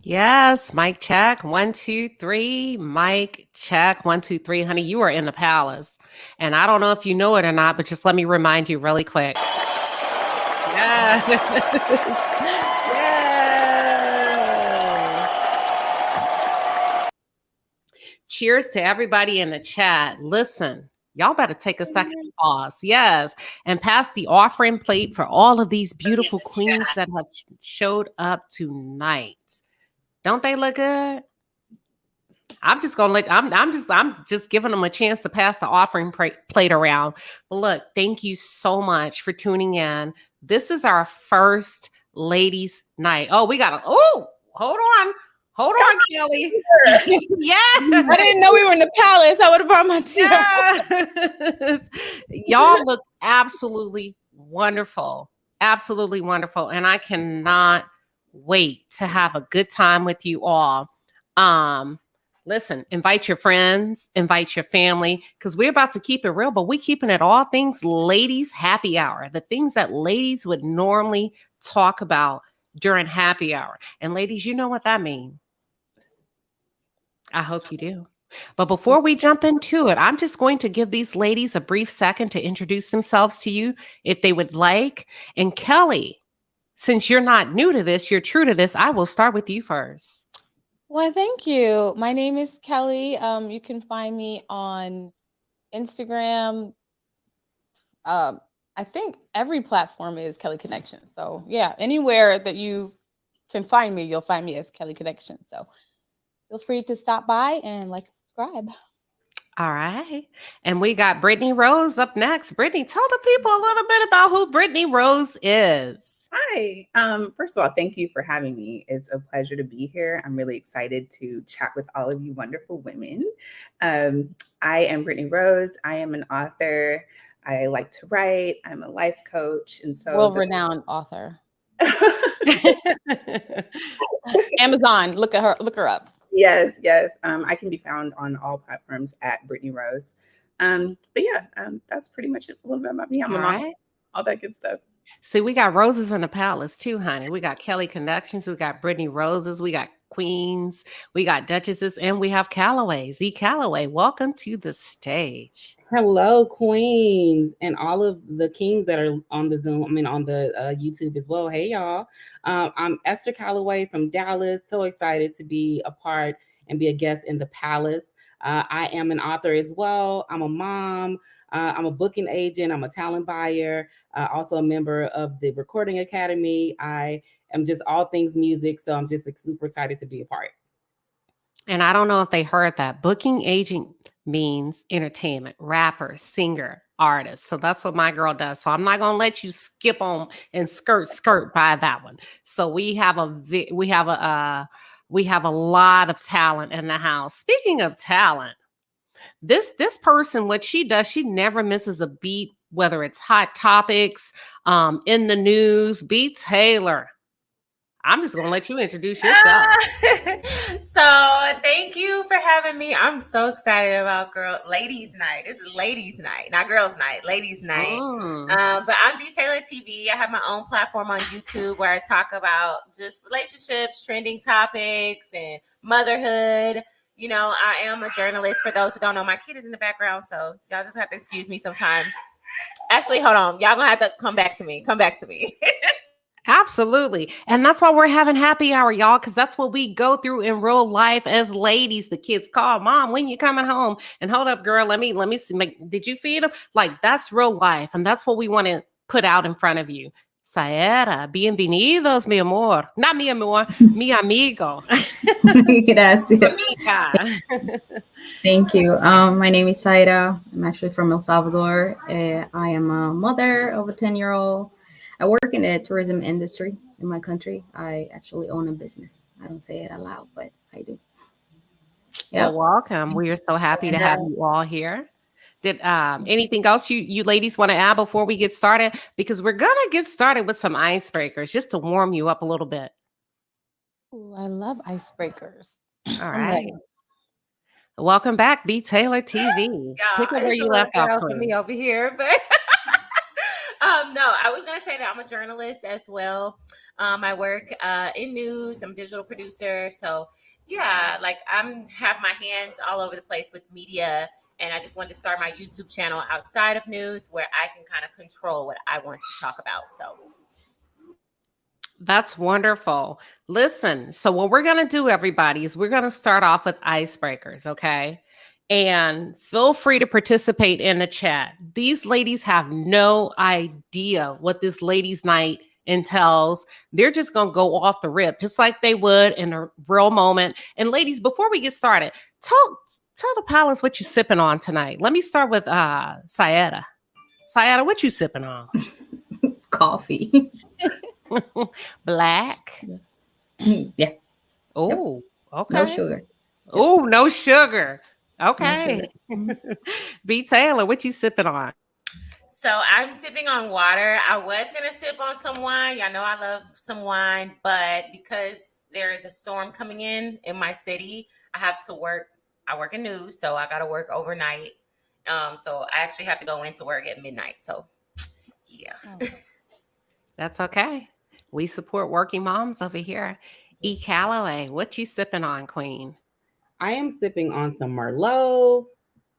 Yes, mic check. 1, 2, 3. Mic check. 1, 2, 3. Honey, you are in the palace. And I don't know if you know it or not, but just let me remind you really quick. Yes. Yes. Cheers to everybody in the chat. Listen, y'all better take a second to pause. Yes. And pass the offering plate for all of these beautiful queens that have showed up tonight. Don't they look good? I'm just gonna let I'm just giving them a chance to pass the offering plate around. But look, thank you so much for tuning in. This is our first ladies' night. Oh, we got a hold on, Kelly. Yeah, I didn't know we were in the palace. I would have brought my chair. yes. Y'all look absolutely wonderful, absolutely wonderful, and I cannot wait to have a good time with you all. Listen, invite your friends, invite your family, because we're about to keep it real, but we're keeping it all things ladies happy hour, the things that ladies would normally talk about during happy hour. And ladies, you know what that means. I hope you do. But before we jump into it, I'm just going to give these ladies a brief second to introduce themselves to you if they would like. And Kelly, since you're not new to this, you're true to this, I will start with you first. Well, thank you. My name is Kelly. You can find me on Instagram. I think every platform is Kelly Connection. So yeah, anywhere that you can find me, you'll find me as Kelly Connection. So feel free to stop by and like and subscribe. All right. And we got Brittany Rose up next. Brittany, tell the people a little bit about who Brittany Rose is. Hi. First of all, thank you for having me. It's a pleasure to be here. I'm really excited to chat with all of you wonderful women. I am Brittany Rose. I am an author. I like to write. I'm a life coach. And so world-renowned author. Amazon, look her up. Yes. I can be found on all platforms at Brittany Rose. But yeah, that's pretty much it, a little bit about me. I'm a mom, all that good stuff. See, we got roses in the palace too, honey. We got Kelly Connections, we got Brittany Roses, we got queens, we got duchesses, and we have Callaway. Z Callaway, welcome to the stage. Hello, queens, and all of the kings that are on the Zoom. On the YouTube as well. Hey, y'all. I'm Esther Callaway from Dallas. So excited to be a part and be a guest in the palace. I am an author as well. I'm a mom. I'm a booking agent. I'm a talent buyer. Also a member of the Recording Academy. I am just all things music. So I'm just super excited to be a part. And I don't know if they heard that. Booking agent means entertainment, rapper, singer, artist. So that's what my girl does. So I'm not going to let you skip on and skirt by that one. So we have a lot of talent in the house. Speaking of talent, this person, what she does, she never misses a beat, whether it's hot topics, in the news. B. Taylor, I'm just gonna let you introduce yourself. So thank you for having me. I'm so excited about ladies night. This is ladies night, not girls night, ladies night. But I'm B. Taylor TV. I have my own platform on YouTube where I talk about just relationships, trending topics, and motherhood. You know, I am a journalist. For those who don't know, my kid is in the background, so y'all just have to excuse me sometime. Actually, hold on. Y'all gonna have to come back to me. Absolutely. And that's why we're having happy hour, y'all, because that's what we go through in real life as ladies. The kids call, Mom, when you coming home? And hold up, girl, let me see. Did you feed them? Like, that's real life. And that's what we want to put out in front of you. Saera, bienvenidos, mi amor. Not mi amor, mi amigo. Gracias. Thank you. My name is Saira. I'm actually from El Salvador. I am a mother of a 10-year-old. I work in the tourism industry in my country. I actually own a business. I don't say it aloud, but I do. Well, welcome. We are so happy to have you all here. Did anything else you ladies want to add before we get started? Because we're going to get started with some icebreakers just to warm you up a little bit. Ooh, I love icebreakers. All right. Welcome back, B. Taylor TV. Pick up where you left off for me over here, but no, I was gonna say that I'm a journalist as well. I work in news. I'm a digital producer. So yeah, like I'm have my hands all over the place with media. And I just wanted to start my YouTube channel outside of news where I can kind of control what I want to talk about. So That's wonderful. Listen, so what we're going to do, everybody, is we're going to start off with icebreakers, okay? And feel free to participate in the chat. These ladies have no idea what this ladies' night entails. They're just going to go off the rip, just like they would in a real moment. And ladies, before we get started, tell the palace what you sipping on tonight. Let me start with Sayeda. Sayeda, what you sipping on? Coffee. Black. Yeah. Oh, okay. No sugar. Oh, no sugar. Okay. No sugar. B. Taylor, what you sipping on? So I'm sipping on water. I was gonna sip on some wine. Y'all know I love some wine, but because there is a storm coming in my city, I have to work. I work in news, so I gotta work overnight. So I actually have to go into work at midnight. So yeah. That's okay. We support working moms over here. E. Calloway, what you sipping on, Queen? I am sipping on some Merlot,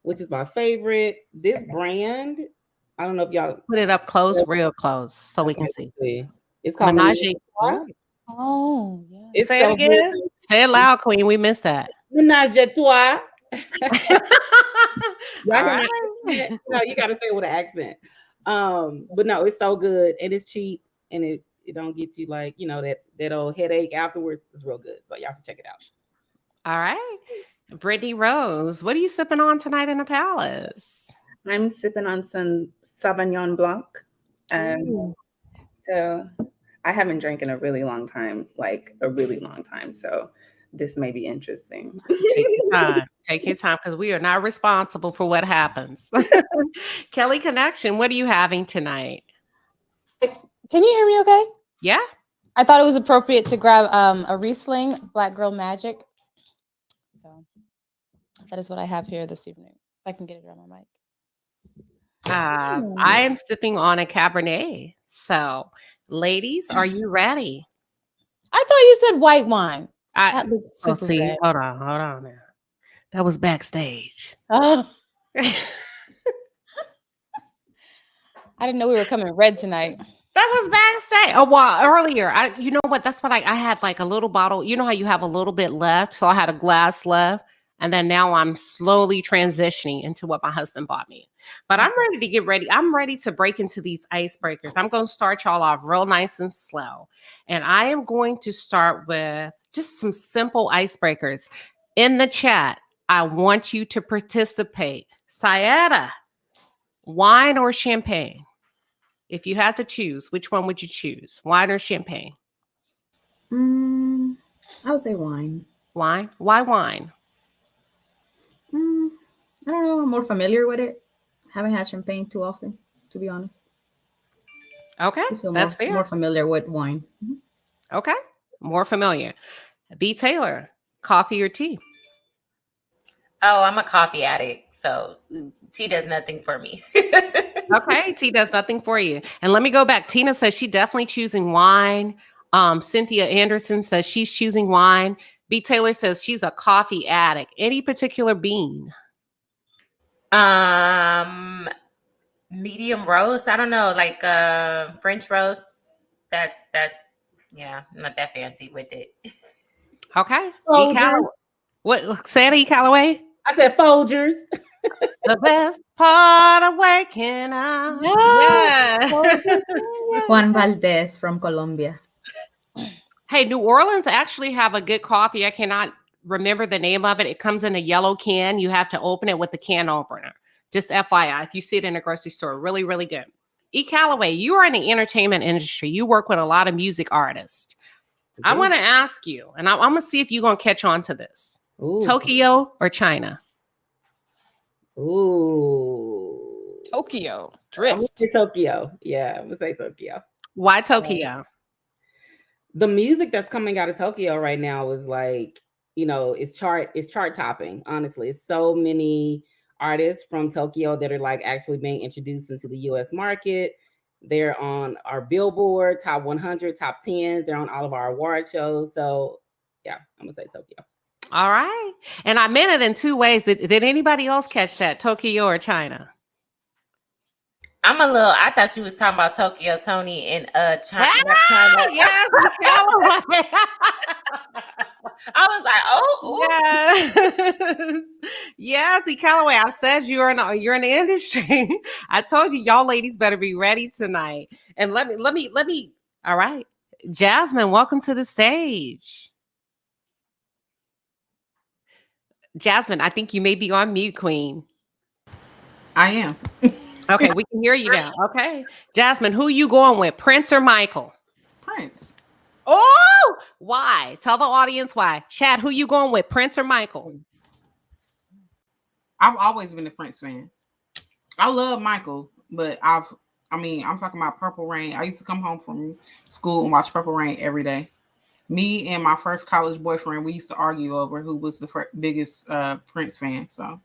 which is my favorite. This brand, I don't know if y'all Put it up close, real close, so we can see. It's called Menage. Oh, yeah. It's Say so it again. good. Say it loud, Queen. We missed that. Menage a trois. All right. No, you got to say it with an accent. But no, it's so good and it's cheap and it don't get you like that old headache afterwards. It's real good, so y'all should check it out. All right. Brittany Rose, what are you sipping on tonight in the palace? I'm sipping on some Sauvignon Blanc. So I haven't drank in a really long time, like a really long time. So this may be interesting. Take your time. Take your time because we are not responsible for what happens. Kelly Connection, what are you having tonight? Can you hear me okay? Yeah. I thought it was appropriate to grab a Riesling Black Girl Magic. So that is what I have here this evening. If I can get it on my mic. I am sipping on a Cabernet. So, ladies, are you ready? I thought you said white wine. That looks super red. Hold on now. That was backstage. Oh. I didn't know we were coming red tonight. That was backstage a while earlier. You know what? That's what I had like a little bottle. You know how you have a little bit left? So I had a glass left. And then now I'm slowly transitioning into what my husband bought me. But I'm ready to get ready. I'm ready to break into these icebreakers. I'm going to start y'all off real nice and slow. And I am going to start with just some simple icebreakers. In the chat, I want you to participate. Sayeda, wine or champagne? If you had to choose, which one would you choose? Wine or champagne? I would say wine. Wine? Why wine? I don't know. I'm more familiar with it. Haven't had champagne too often, to be honest. Okay, that's fair. More familiar with wine. Okay, more familiar. B. Taylor, coffee or tea? Oh, I'm a coffee addict, so tea does nothing for me. Okay, tea does nothing for you. And let me go back. Tina says she definitely choosing wine. Cynthia Anderson says she's choosing wine. B. Taylor says she's a coffee addict. Any particular bean? Medium roast. I don't know, like French roast. That's yeah, I'm not that fancy with it. Okay. E. Calloway. What? Say it, E. Calloway. I said Folgers. The best part of waking up. Yeah. Juan Valdez from Colombia. Hey, New Orleans actually have a good coffee. I cannot remember the name of it. It comes in a yellow can. You have to open it with the can opener. Just FYI, if you see it in a grocery store, really, really good. E. Calloway, you are in the entertainment industry. You work with a lot of music artists. I want to ask you, and I'm going to see if you're going to catch on to this. Ooh. Tokyo or China? Ooh. Tokyo. Drift. I'm going to say Tokyo. Yeah, I'm going to say Tokyo. Why Tokyo? The music that's coming out of Tokyo right now is like, it's chart topping. Honestly, it's so many artists from Tokyo that are like actually being introduced into the US market. They're on our Billboard top 100, top 10. They're on all of our award shows. So yeah, I'm gonna say Tokyo. All right. And I meant it in two ways. Did anybody else catch that? Tokyo or China? I thought you was talking about Tokyo Tony and China. Ah, yes, Callaway. I was like, oh, yes. Yes, Callaway. I said you're in the industry. I told you y'all ladies better be ready tonight. And let me. All right. Jasmine, welcome to the stage. Jasmine, I think you may be on mute, Queen. I am. Okay, we can hear you now. Okay. Jasmine, who you going with? Prince or Michael? Prince. Oh, why? Tell the audience why. Chad, who you going with? Prince or Michael? I've always been a Prince fan. I love Michael, but I'm talking about Purple Rain. I used to come home from school and watch Purple Rain every day. Me and my first college boyfriend, we used to argue over who was the biggest Prince fan. So,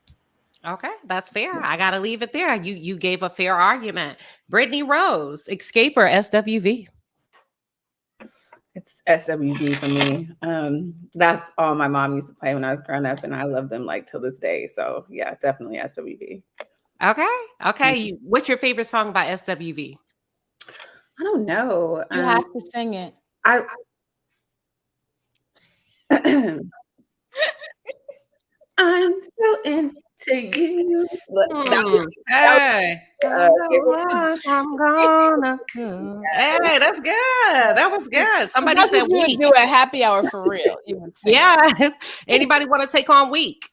okay, that's fair. I gotta leave it there. You gave a fair argument. Brittany Rose, Escape or SWV? It's SWV for me. That's all my mom used to play when I was growing up, and I love them like till this day. So yeah, definitely SWV. Okay. What's your favorite song by SWV? I don't know. You have to sing it. I'm so into you. Hey, I'm gonna do. Hey, that's good. That was good. Somebody That's said what you would week. do a happy hour for real. You would sing. Yes. Anybody want to take on week?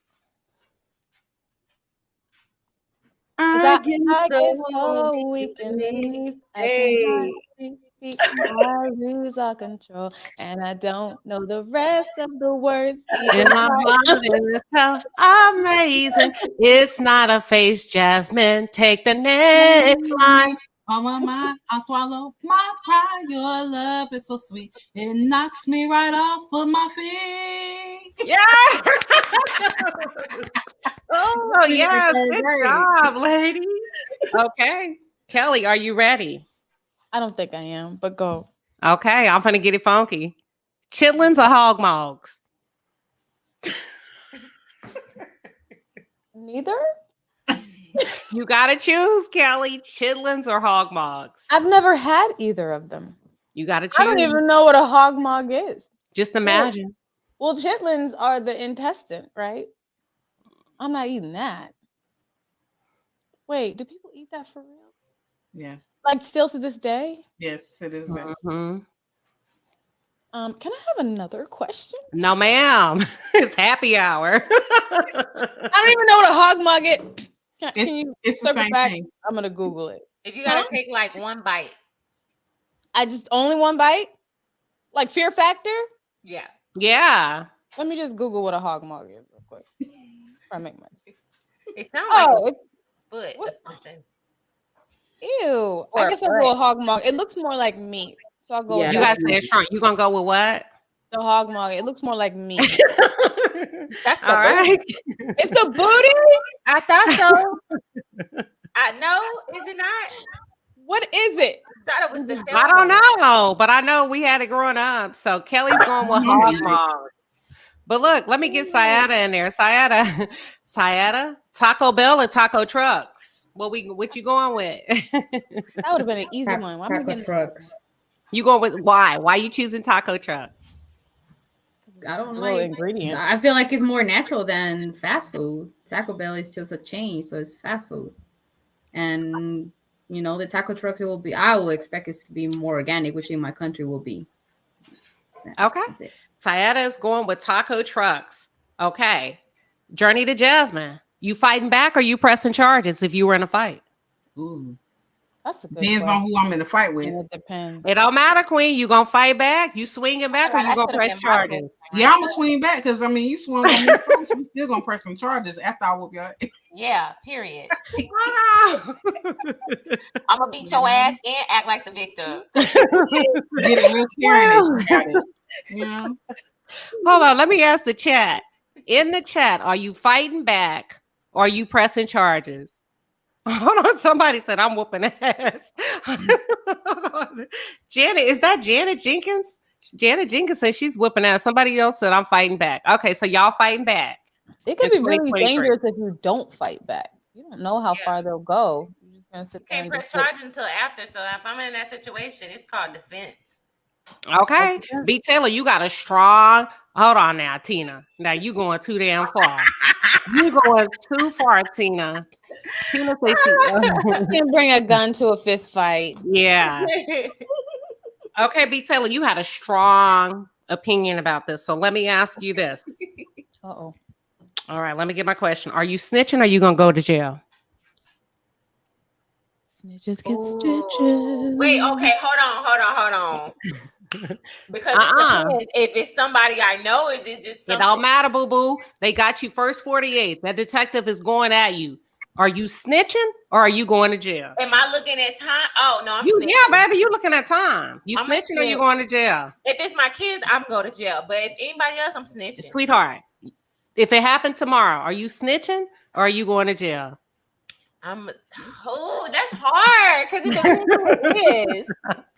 I get so weak in the knees. Hey. I lose all control, and I don't know the rest of the words. And my mind is so amazing. It's not a face, Jasmine. Take the next line. oh my, I swallow my pride. Your love is so sweet. It knocks me right off of my feet. Yeah. Oh, yes. Good job, ladies. Okay. Kelly, are you ready? I don't think I am, but go. Okay, I'm gonna get it funky. Chitlins or hog mogs? Neither? You gotta choose, Kelly. Chitlins or hog mogs? I've never had either of them. You gotta choose. I don't even know what a hog mog is. Just imagine. Well, chitlins are the intestine, right? I'm not eating that. Wait, do people eat that for real? Yeah. Like still to this day? Yes, it is. Mm-hmm. Can I have another question? No, ma'am. It's happy hour. I don't even know what a hog mug is. It's the same thing. I'm gonna Google it. if you gotta take like one bite, I just only one bite? Like Fear Factor? yeah. Yeah. Let me just Google what a hog mug is real quick. I make my It sounds like Oh, a it's foot or what? something. Ew. Or I guess I'll go with hog mug. It looks more like meat. So I'll go Yeah, with You the guys say it's strong. You gonna go with what? hog mug. It looks more like meat. That's the All right. It's the booty? I thought so. I know, is it not? What is it? I thought it was the tail. I don't know, but I know we had it growing up. So Kelly's going with hog mog. But look, let me get Syeda in there. Syeda, Taco Bell or Taco Trucks? What you going with? That would have been an easy one. Why am I Taco getting trucks. You going with why? Why you choosing Taco Trucks? I don't little like. ingredients? I feel like it's more natural than fast food. Taco Bell is just a change, so it's fast food. And the taco trucks, it will be. I will expect it to be more organic, which in my country will be. Okay. That's it. Syeda is going with Taco Trucks. Okay. Journey to Jasmine. You fighting back or you pressing charges if you were in a fight? Ooh. That's a good Depends on who I'm in the fight with. It depends. It don't matter, Queen. You gonna fight back? You swinging back or you gonna press charges? Yeah, I'm gonna swing back because you swung on me first. You still gonna press some charges after I whoop your ass. Yeah, period. Wow. I'm gonna beat your ass and act like the victim. Get it real caring. Yeah. Hold on. Let me ask the chat. In the chat, are you fighting back or are you pressing charges? Hold on, somebody said I'm whooping ass. Hold on. Janet, is that Janet Jenkins? Janet Jenkins said she's whooping ass. Somebody else said I'm fighting back. Okay, so y'all fighting back. It could in be really 2023. dangerous if you don't fight back. You don't know how far they'll go. You're just gonna sit there Can't and press just look. charges until after. So if I'm in that situation, it's called defense. Okay. B. Taylor, you got a strong. Hold on now, Tina. Now you going too damn far. You going too far, Tina. Tina says You can bring a gun to a fist fight. yeah. Okay, B. Taylor, you had a strong opinion about this. So let me ask you this. Uh-oh. All right, let me get my question. Are you snitching or are you going to go to jail? Snitches get Ooh. stitches. Wait, okay, hold on. Because if it's somebody I know, is it just It something? don't matter, boo-boo. They got you first 48. That detective is going at you. Are you snitching or are you going to jail? Am I looking at time? Oh, no, I'm You, snitching. yeah, baby, you looking at time. You I'm snitching or snitch. you going to jail? If it's my kids, I'm going to jail. But if anybody else, I'm snitching. Sweetheart, if it happened tomorrow, are you snitching or are you going to jail? Oh, that's hard because it depends who it is.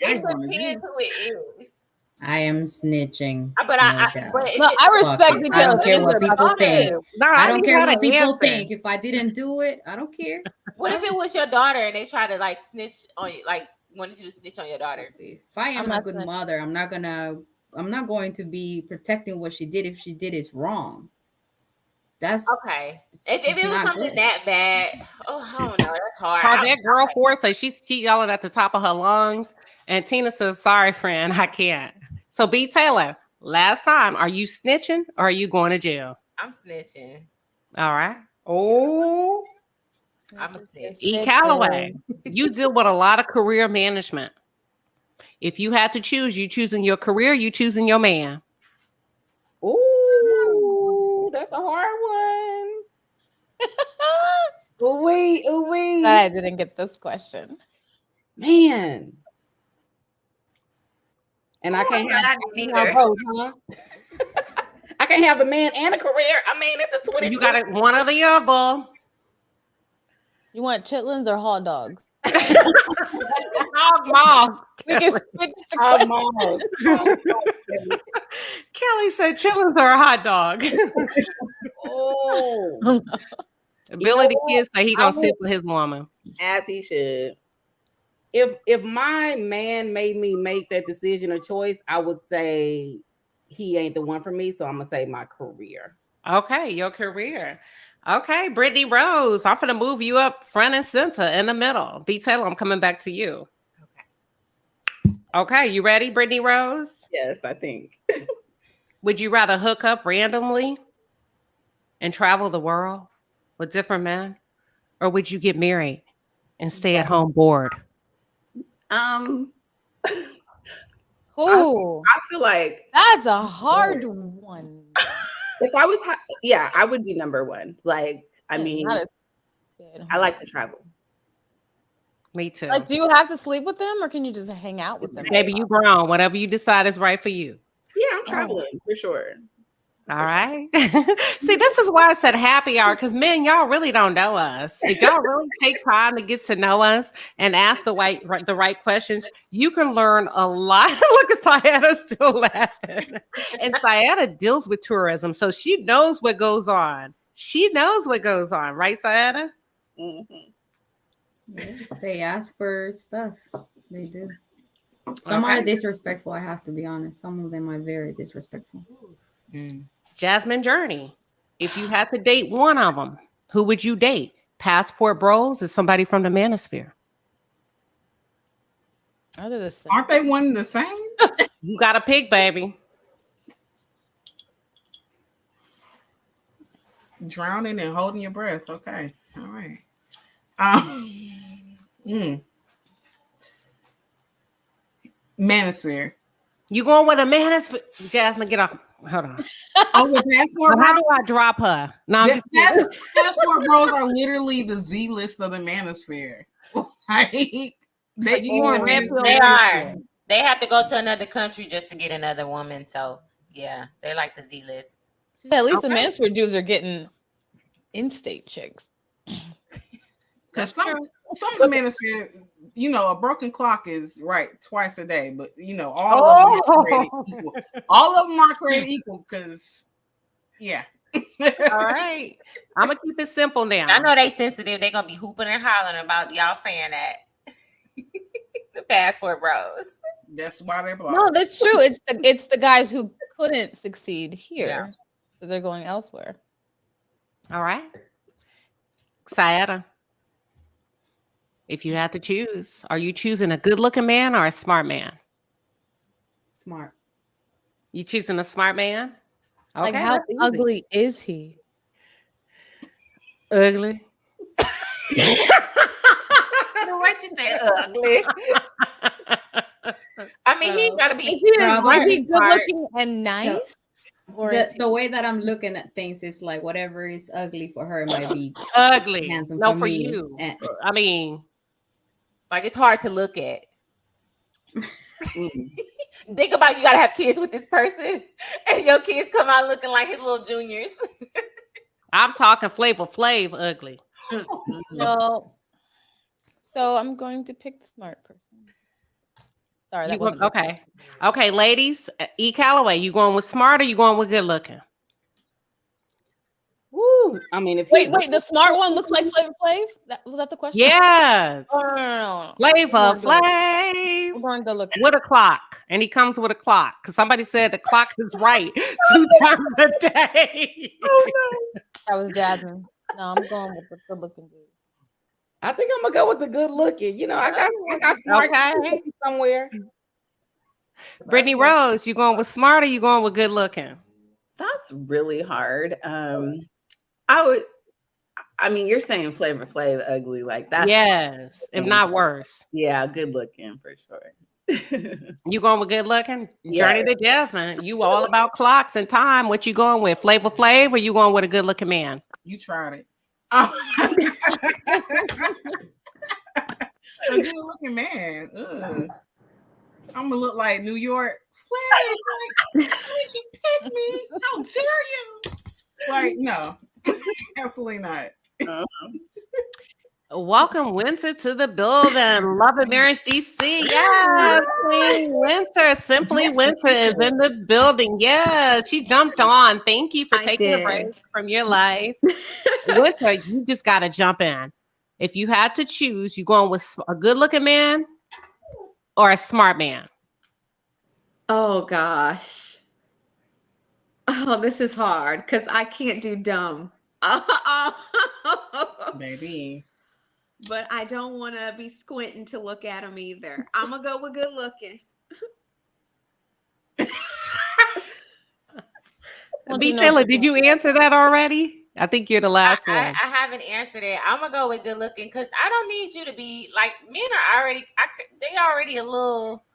It depends who it is. I am snitching. But I respect you. I don't care what people think. No, I don't care what people answer. think. If I didn't do it, I don't care. What if it was your daughter and they try to like snitch on you, like wanted you to snitch on your daughter? If I am a good mother, I'm not going to be protecting what she did if she did is wrong. That's okay. If it was something good. That bad, I don't know. That's hard. That girl Force says she's yelling at the top of her lungs, and Tina says, "Sorry, friend, I can't." So, B. Taylor, last time, are you snitching or are you going to jail? I'm snitching. All right. Oh, I'm a snitch. E. Calloway, you deal with a lot of career management. If you had to choose, you choosing your career, you choosing your man. Ooh, that's a hard one. Ooh-wee. I didn't get this question. Man. And I can't have both, huh? I can't have the man and a career. I mean, it's a 20. You got one or the other. You want chitlins or hot dogs? Hog maw. We can switch the hog maw. Kelly said chitlins or a hot dog. Oh. Billy the kid say he gonna sit with his woman. As he should. If my man made me make that decision or choice, I would say he ain't the one for me. So I'm gonna say my career. Okay, your career. Okay, Brittany Rose, I'm gonna move you up front and center in the middle. B. Taylor, I'm coming back to you. Okay, you ready, Brittany Rose? Yes, I think. Would you rather hook up randomly and travel the world with different men, or would you get married and stay at home bored? I feel like that's a hard one. If I was, I would do number one. Like, I mean, I like to travel. Me too. Like, do you have to sleep with them, or can you just hang out with them? Baby, you grown. Whatever you decide is right for you. Yeah, I'm traveling for sure. All right. See, this is why I said happy hour, because men, y'all really don't know us. If y'all really take time to get to know us and ask the right questions, you can learn a lot. Look at Sayada still laughing. And Sayada deals with tourism, so she knows what goes on. She knows what goes on, right, Sayada? Mm-hmm. Yes, they ask for stuff. They do. Some are disrespectful, I have to be honest. Some of them are very disrespectful. Jasmine Journey. If you had to date one of them, who would you date? Passport Bros or somebody from the Manosphere? Are they the same? Aren't they one and the same? You got to pick, baby. Drowning and holding your breath. Okay. All right. Manosphere. You going with a Manosphere? Jasmine, get off. Hold on. Oh, the Passport Bros? How do I drop her? No, Passport Bros are literally the Z list of the Manosphere. Like, they are. They have to go to another country just to get another woman. So yeah, they're like the Z list. She said at least the Manosphere Jews are getting in-state chicks. Because some of the men said, you know, a broken clock is right twice a day, but you know, all of them are created equal. All of them are created equal because, yeah. All right. I'm gonna keep it simple now. I know they sensitive. They're gonna be hooping and hollering about y'all saying that. The passport bros. That's why they're blocked. No, that's true. It's the guys who couldn't succeed here, Yeah. so they're going elsewhere. All right. Sayada, if you had to choose, are you choosing a good-looking man or a smart man? Smart. You choosing a smart man? Okay, Like, how that's easy. ugly is he? Ugly. What you say, ugly? I mean, he gotta be. Is he good smart. looking and nice? Or The way that I'm looking at things is like whatever is ugly for her might be Ugly. handsome No, for for me. you. And- I mean, Like, it's hard to look at. Think about, you gotta have kids with this person, and your kids come out looking like his little juniors. I'm talking Flavor Flav ugly. no. So I'm going to pick the smart person. Sorry, that wasn't okay. Okay, ladies, E. Calloway, you going with smart or you going with good looking? Woo! I mean, if Wait, the smart one looks like Flavor Flav? Was that the question? Yes. Oh, no. Flavor We're Flav. going to look With a clock. And he comes with a clock. Because somebody said the clock is right 2 times a day. Oh no. That was Jasmine. No, I'm going with the good looking dude. I think I'm gonna go with the good looking. You know, I got smart Okay. somewhere. Brittany Rose, you going with smart or you going with good looking? That's really hard. I mean, you're saying Flavor Flav ugly, like that. Yes, if not worse. Yeah, good looking for sure. You going with good looking? Yeah. Journey to Jasmine. You all about clocks and time. What you going with? Flavor Flav or you going with a good looking man? You tried it. Oh. A good looking man. Ugh. I'm gonna look like New York. Flav, like, why did you pick me? How dare you? Like, no, absolutely not. Welcome, Winter, to the building. Love and Marriage DC. Yes, Queen Winter. Simply Winter is in the building. Yes, she jumped on. Thank you for taking a break from your life. Winter, you just got to jump in. If you had to choose, you going with a good-looking man or a smart man? Oh gosh. Oh, this is hard because I can't do dumb. Baby. But I don't want to be squinting to look at him either. I'm gonna go with good looking. B. Taylor, did you answer that already? I think you're the last one. I haven't answered it. I'm gonna go with good looking because I don't need you to be like, men are already. They already a little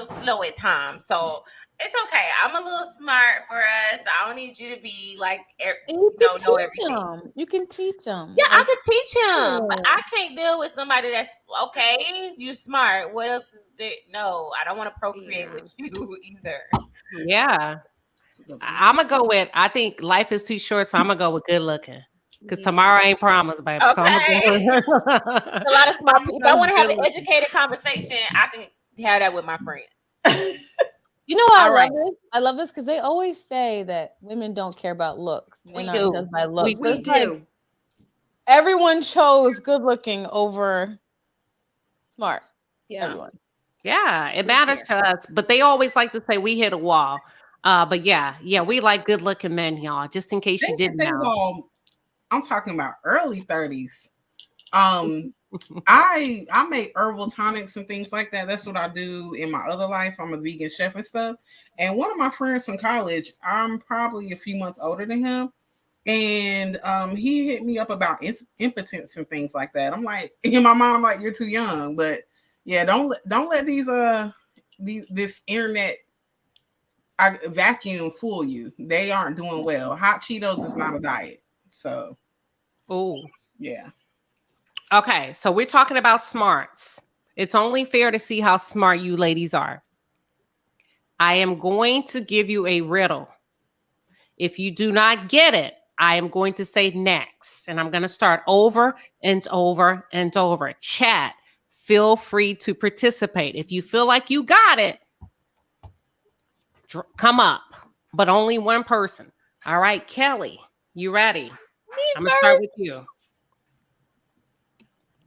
slow at times, so it's okay. I'm a little smart for us. I don't need you to be like, know everything. You can teach them. Yeah, I could teach him, but I can't deal with somebody that's okay. You smart. What else is there? No, I don't want to procreate with you either. Yeah. I'm gonna go with. I think life is too short, so I'm gonna go with good looking. Because tomorrow ain't promised, baby. Okay. So I'm a lot of smart people. If I want to have an educated conversation, I can have that with my friends. You know why I love this? I love this because they always say that women don't care about looks. We do. By looks. We do. Like, everyone chose good looking over smart. Yeah. Everyone. Yeah, it matters to us. But they always like to say we hit a wall. But yeah, we like good looking men, y'all. Just in case you didn't know. I'm talking about early 30s. I make herbal tonics and things like that. That's what I do in my other life. I'm a vegan chef and stuff. And one of my friends from college, I'm probably a few months older than him. And he hit me up about impotence and things like that. I'm like, in my mind, I'm like, you're too young. But yeah, don't let this internet vacuum fool you. They aren't doing well. Hot Cheetos is not a diet. So, yeah. Okay, so we're talking about smarts. It's only fair to see how smart you ladies are. I am going to give you a riddle. If you do not get it, I am going to say next, and I'm going to start over and over and over. Chat, feel free to participate. If you feel like you got it, come up, but only one person. All right, Kelly, you ready? I'm going to start with you.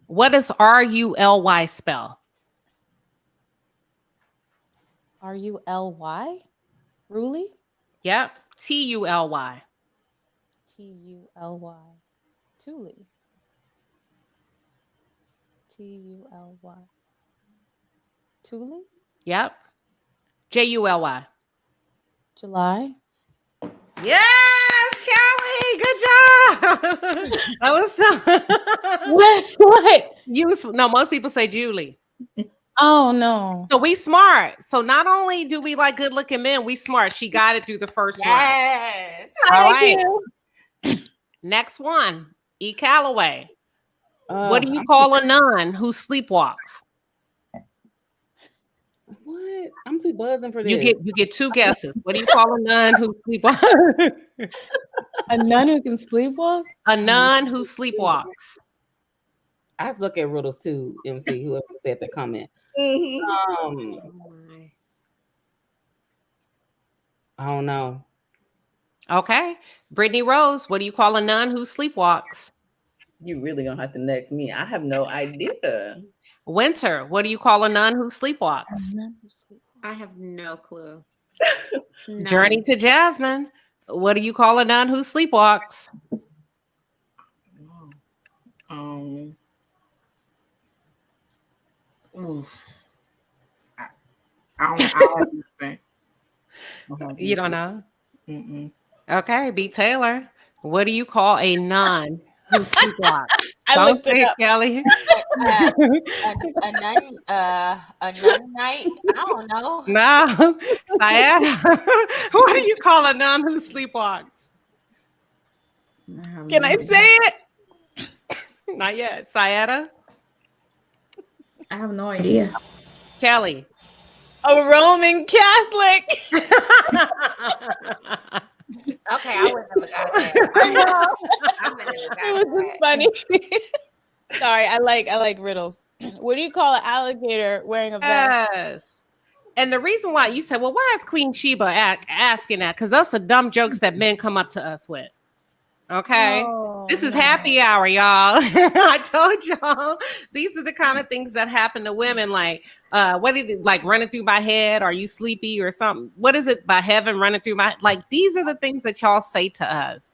What does RULY spell? RULY? Ruly? Yep. TULY. TULY. Tuli. TULY. Tuli? Yep. JULY. July. Yes, Kelly. Good job. That was so. What? Useful. No, most people say Julie. Oh no. So we smart. So not only do we like good looking men, we smart. She got it through the first one. Yes. All right. Next one. E. Calloway. What do you call a nun who sleepwalks? What? I'm too buzzing for this. You get two guesses. What do you call a nun who sleepwalks? A nun who can sleepwalk? A nun who sleepwalks. I have to look at riddles too and see whoever said the comment. I don't know. Okay. Brittany Rose, what do you call a nun who sleepwalks? You really gonna have to next me. I have no idea. Winter, what do you call a nun who sleepwalks? I have no clue. Journey to Jasmine, what do you call a nun who sleepwalks? I don't know. You don't know? Mm-mm. Okay, B. Taylor, what do you call a nun who sleepwalks? I looked it up. Kelly. A nun night. I don't know. No, Syed. What do you call a nun who sleepwalks? Can I say it? Not yet. Syeda? I have no idea. Kelly. A Roman Catholic. Okay, I would never got that. I know. I would never got It was just funny. Sorry, I like riddles. What do you call an alligator wearing a vest? Yes. And the reason why you said, well, why is Queen Sheba asking that? Because those are dumb jokes that men come up to us with. Okay. This is happy hour, y'all. I told y'all these are the kind of things that happen to women. Like, what is it like running through my head? Are you sleepy or something? What is it by heaven running through my like? These are the things that y'all say to us.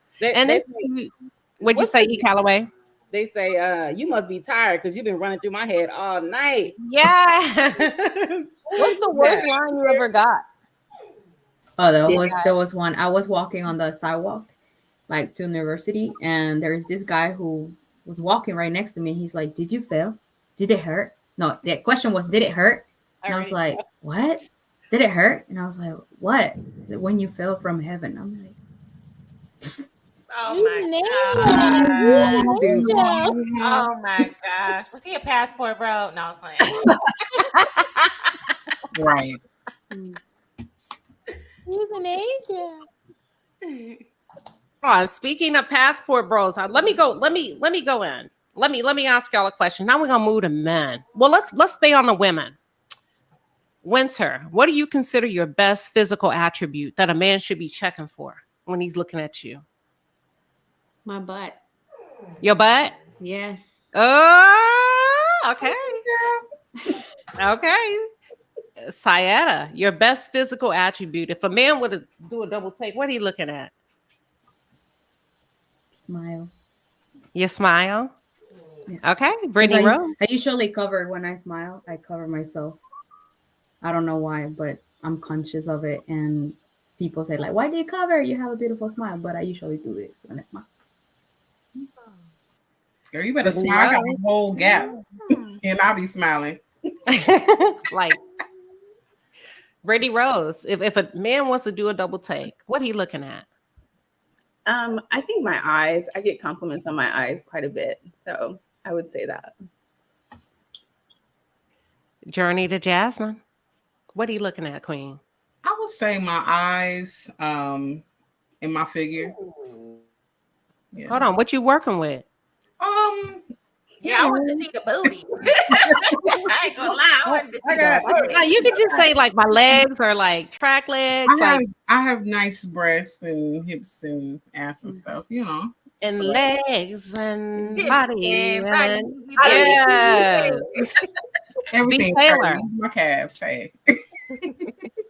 What'd you say, E. Calloway? They say, you must be tired because you've been running through my head all night. Yeah. What's the worst line you ever got? Oh, there was one. I was walking on the sidewalk, like to university, and there's this guy who was walking right next to me. He's like, "Did you fail? Did it hurt?" No, the question was, "Did it hurt?" And I was like, "What? Did it hurt?" And I was like, "What? When you fell from heaven?" I'm like, oh my god. Oh my gosh. Was he a passport bro? No, I was like right. He's an angel. Speaking of passport bros, let me go in. Let me ask y'all a question. Now we're gonna move to men. Well, let's stay on the women. Winter, what do you consider your best physical attribute that a man should be checking for when he's looking at you? My butt. Your butt? Yes. Oh, okay. Okay. Syeda, your best physical attribute. If a man were to do a double take, what are you looking at? Smile. Your smile? Yes. Okay. Brittany Rowe. I usually cover when I smile. I cover myself. I don't know why, but I'm conscious of it. And people say, like, why do you cover? You have a beautiful smile. But I usually do this when I smile. Girl, you better smile. I got a whole gap. And I'll be smiling. Like Brittany Rose, if a man wants to do a double take, what are you looking at? I think my eyes. I get compliments on my eyes quite a bit. So I would say that. Journey to Jasmine. What are you looking at, Queen? I would say my eyes and my figure. Yeah. Hold on, what you working with? Yeah, I want to see the booty. I ain't gonna lie, I wanted to see the booty. You could just say like my legs or like track legs, I have nice breasts and hips and ass and stuff, you know. and So, legs and Hips body. and body. Yes. everything's B. Taylor. crazy. My calves, hey.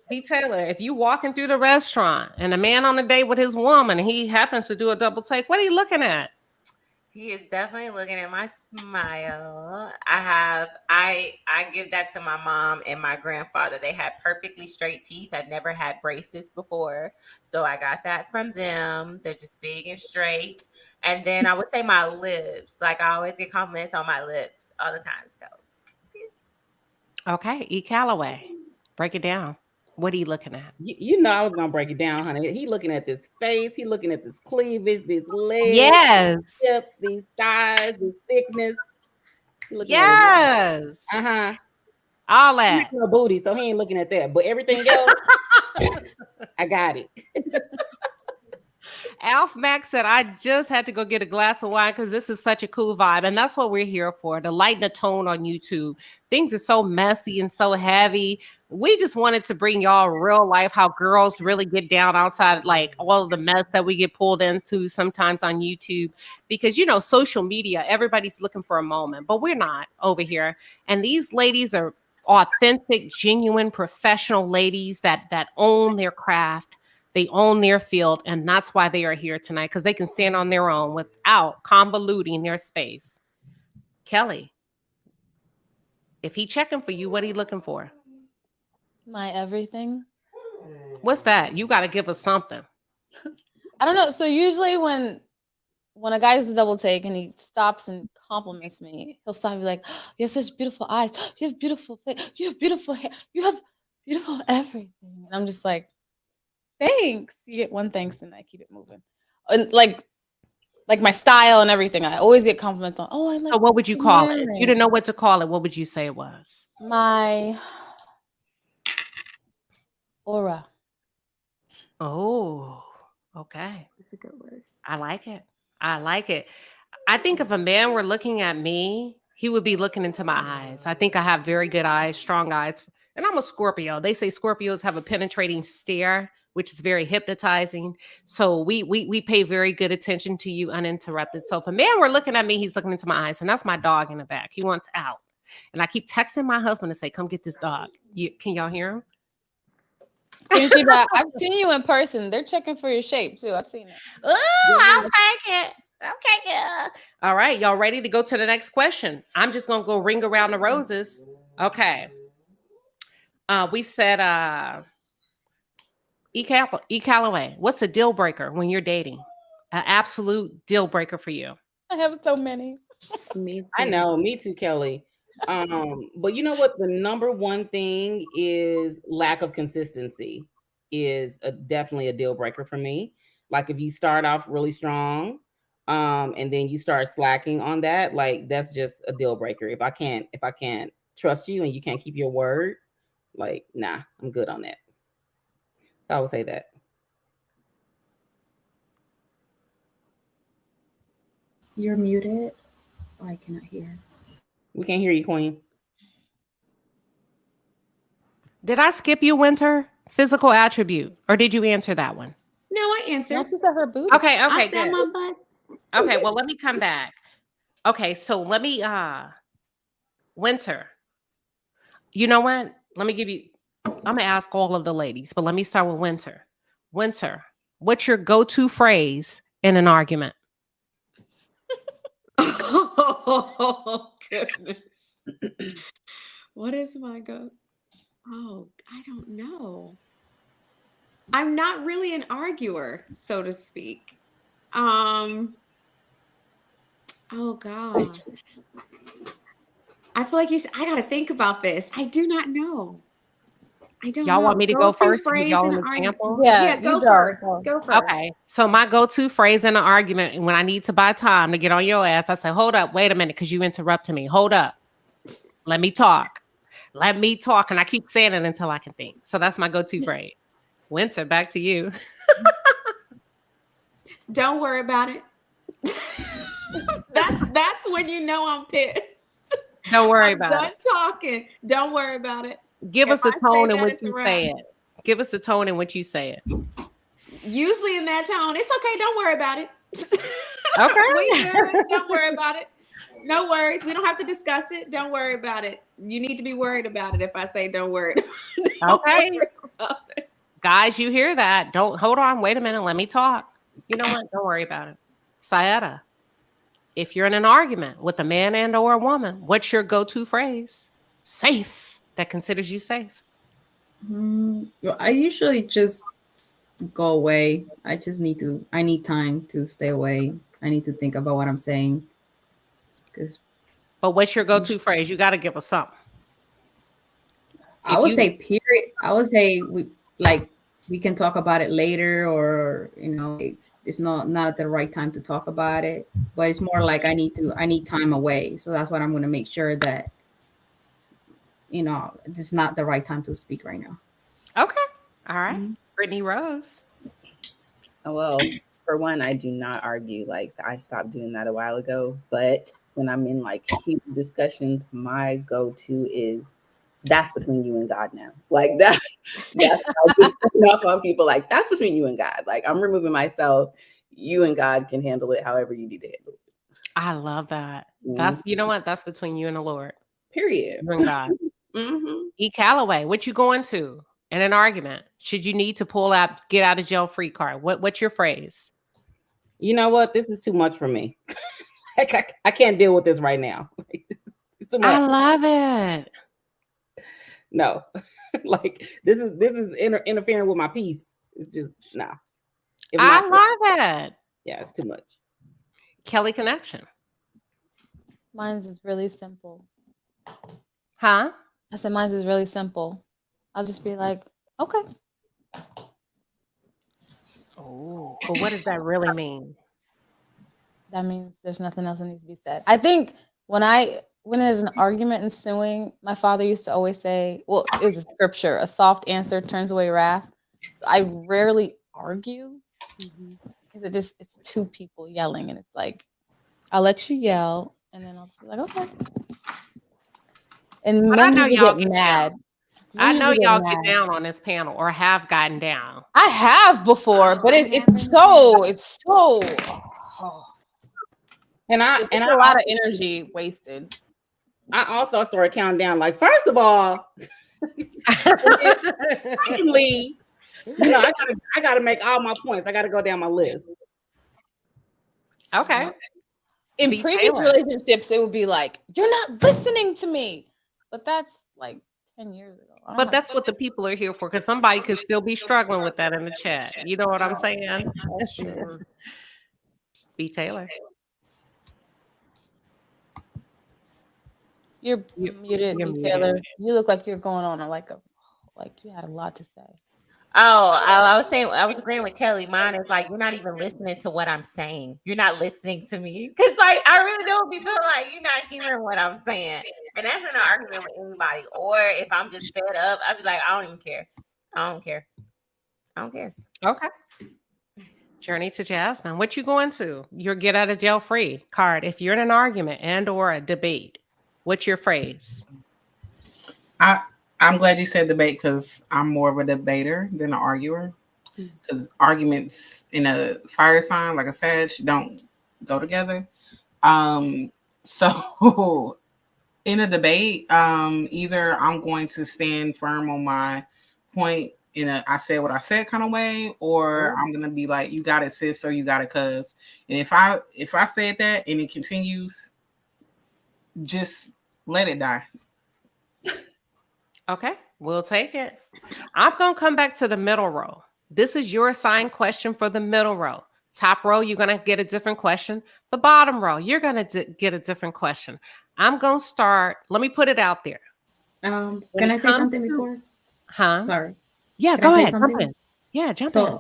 B. Taylor, if you walking through the restaurant and a man on a date with his woman and he happens to do a double take, what are you looking at? He is definitely looking at my smile. I give that to my mom and my grandfather. They had perfectly straight teeth. I'd never had braces before. So I got that from them. They're just big and straight. And then I would say my lips. Like I always get compliments on my lips all the time. So Okay, E. Calloway, break it down. What are you looking at? You know I was gonna break it down, honey. He looking at this face, he looking at this cleavage, this legs, Yes. these hips, these thighs, this thickness. He looking Yes. at it. All that. No booty, so he ain't looking at that. But everything else, I got it. Alf Max said, I just had to go get a glass of wine because this is such a cool vibe. And that's what we're here for, to lighten the tone on YouTube. Things are so messy and so heavy. We just wanted to bring y'all real life, how girls really get down outside, like all of the mess that we get pulled into sometimes on YouTube. Because, you know, social media, everybody's looking for a moment, but we're not over here. And these ladies are authentic, genuine, professional ladies that own their craft. They own their field, and that's why they are here tonight, because they can stand on their own without convoluting their space. Kelly, if he checking for you, what are you looking for? My everything. What's that? You got to give us something. I don't know. So usually when a guy does a double take and he stops and compliments me, he'll stop and be like, oh, you have such beautiful eyes. You have beautiful face. You have beautiful hair. You have beautiful everything. And I'm just like, thanks. You get one thanks and I keep it moving. And like my style and everything. I always get compliments on, oh, I like. So what would you call it? If you didn't know what to call it, what would you say it was? My aura. Oh, okay. That's a good word. I like it. I like it. I think if a man were looking at me, he would be looking into my eyes. I think I have very good eyes, strong eyes. And I'm a Scorpio. They say Scorpios have a penetrating stare, which is very hypnotizing. So we pay very good attention to you uninterrupted. So if a man were looking at me, he's looking into my eyes. And that's my dog in the back. He wants out. And I keep texting my husband to say, come get this dog. Can y'all hear him? I've seen you in person. They're checking for your shape too. I've seen it. Oh, I'll take it. Okay. All right. Y'all ready to go to the next question? I'm just going to go ring around the roses. Okay. We said, E. Calloway, what's a deal breaker when you're dating? An absolute deal breaker for you. I have so many. Me too. I know, me too, Kelly. But you know what? The number one thing is lack of consistency is definitely a deal breaker for me. Like if you start off really strong, and then you start slacking on that, like that's just a deal breaker. If I can't trust you and you can't keep your word, like nah, I'm good on that. So I would say that. You're muted. Oh, I cannot hear. We can't hear you, Queen. Did I skip you, Winter? Physical attribute, or did you answer that one? No, I answered. Not just at her booty. Okay, I said good. my butt. Okay, well, let me come back. Okay, so let me Winter. You know what? Let me give you, I'm gonna ask all of the ladies, but let me start with Winter. Winter, what's your go-to phrase in an argument? Oh goodness. What is my go? Oh, I don't know. I'm not really an arguer, so to speak. Oh God. I feel like I gotta think about this. I do not know. I don't Y'all know. want me to go first to give phrase y'all in an example? Yeah, go you first. go. Go first. Okay, so my go-to phrase in an argument, when I need to buy time to get on your ass, I say, hold up, wait a minute, because you interrupted me. Hold up. Let me talk. Let me talk. And I keep saying it until I can think. So that's my go-to phrase. Winter, back to you. Don't worry about it. That's when you know I'm pissed. Don't worry I'm about done it. talking. Don't worry about it. Give If us a I say tone in that, which it's a you wrap. say it. Give us the tone in which you say it. Usually in that tone, it's okay. Don't worry about it. Okay. We good. Don't worry about it. No worries. We don't have to discuss it. Don't worry about it. You need to be worried about it if I say don't worry. Don't Okay. worry about it. Guys, you hear that? Don't hold on. Wait a minute. Let me talk. You know what? Don't worry about it. Sayeda, if you're in an argument with a man and or a woman, what's your go-to phrase? Safe. That considers you safe. Well, I usually just go away. I need time to stay away. I need to think about what I'm saying. Because But what's your go-to phrase? You got to give us something. I would say period. I would say we can talk about it later, or it's not at the right time to talk about it. But it's more like I need time away. So that's what I'm going to make sure that this is not the right time to speak right now. Okay. All right. Brittany Rose. Well, for one, I do not argue. Like, I stopped doing that a while ago. But when I'm in like heated discussions, my go-to is that's between you and God now. Like that's I'll just turn off on people. Like that's between you and God. Like I'm removing myself. You and God can handle it however you need to handle it. I love that. That's you know what? That's between you and the Lord. Period. You and God. E. Calloway, what you going to in an argument? Should you need to pull out get out of jail free card? What's your phrase? You know what? This is too much for me. I can't deal with this right now. It's too much. I love it. No, like this is interfering with my peace. It's just no. I love it. Yeah, it's too much. Kelly Connection. Mine's is really simple. Huh? I said mine's is really simple. I'll just be like, okay. Oh, but what does that really mean? That means there's nothing else that needs to be said. I think when there's an argument ensuing, my father used to always say, well, it was a scripture, a soft answer turns away wrath. So I rarely argue because it's two people yelling, and it's like, I'll let you yell, and then I'll be like, okay. And but men I know usually y'all get mad. I know y'all get down on this panel or have gotten down. I have before, but it's so and I a lot of energy wasted. I also started counting down. Like, first of all, secondly, I gotta make all my points. I gotta go down my list. Okay. In previous relationships, it would be like, you're not listening to me. But that's like 10 years ago. But that's what the people are here for, because somebody could still be struggling with that in the chat. You know what I'm saying? That's true. B. Taylor. You're muted, B. Taylor. You look like you're going on like you had a lot to say. Oh, I was saying, I was agreeing with Kelly. Mine is like, you're not even listening to what I'm saying. You're not listening to me. Because, like, I really don't be feeling like you're not hearing what I'm saying. And that's in an argument with anybody. Or if I'm just fed up, I'd be like, I don't even care. I don't care. Okay. Journey to Jasmine. What you going to? Your get out of jail free card. If you're in an argument and or a debate, what's your phrase? I'm glad you said debate, because I'm more of a debater than an arguer. Because arguments in a fire sign, like I said, don't go together. So in a debate, either I'm going to stand firm on my point in a I said what I said kind of way, or I'm gonna be like, you got it, sis, or you got it, cuz. And if I said that and it continues, just let it die. Okay, we'll take it. I'm going to come back to the middle row. This is your assigned question for the middle row. Top row, you're going to get a different question. The bottom row, you're going to get a different question. I'm going to start. Let me put it out there. Can I say something before? Huh? Sorry. Yeah, go ahead. Jump in. Yeah, jump in.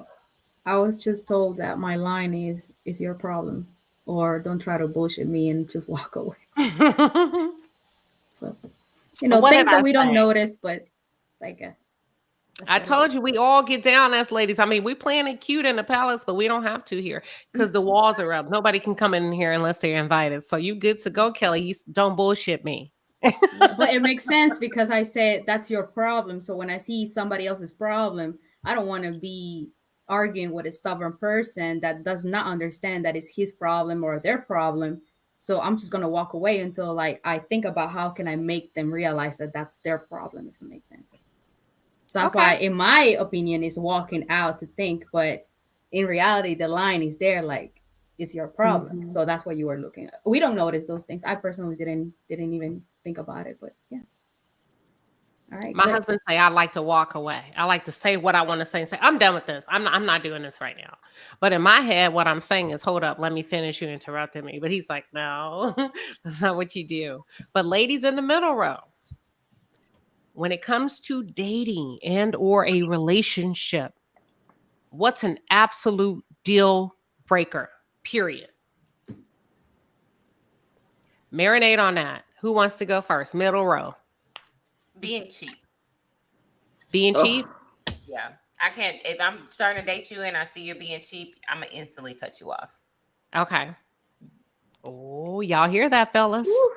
I was just told that my line is your problem, or don't try to bullshit me and just walk away. So, things that we don't notice, but I guess. I told you we all get down as ladies. I mean, we playing it cute in the palace, but we don't have to here because the walls are up. Nobody can come in here unless they're invited. So you good to go, Kelly. You don't bullshit me. But it makes sense because I said that's your problem. So when I see somebody else's problem, I don't want to be arguing with a stubborn person that does not understand that it's his problem or their problem. So I'm just gonna walk away until like I think about how can I make them realize that that's their problem, if it makes sense. So that's why, in my opinion, is walking out to think, but in reality, the line is there, like it's your problem. Mm-hmm. So that's what you were looking at. We don't notice those things. I personally didn't even think about it, but yeah. All right. My husband say I like to walk away. I like to say what I want to say and say, I'm done with this. I'm not doing this right now. But in my head, what I'm saying is, hold up, let me finish. You interrupted me. But he's like, no, that's not what you do. But ladies in the middle row, when it comes to dating and or a relationship, what's an absolute deal breaker, period? Marinate on that. Who wants to go first? Middle row. Being cheap. Being cheap? Yeah. I can't, if I'm starting to date you and I see you're being cheap, I'm going to instantly cut you off. Okay. Oh, y'all hear that, fellas? Woo.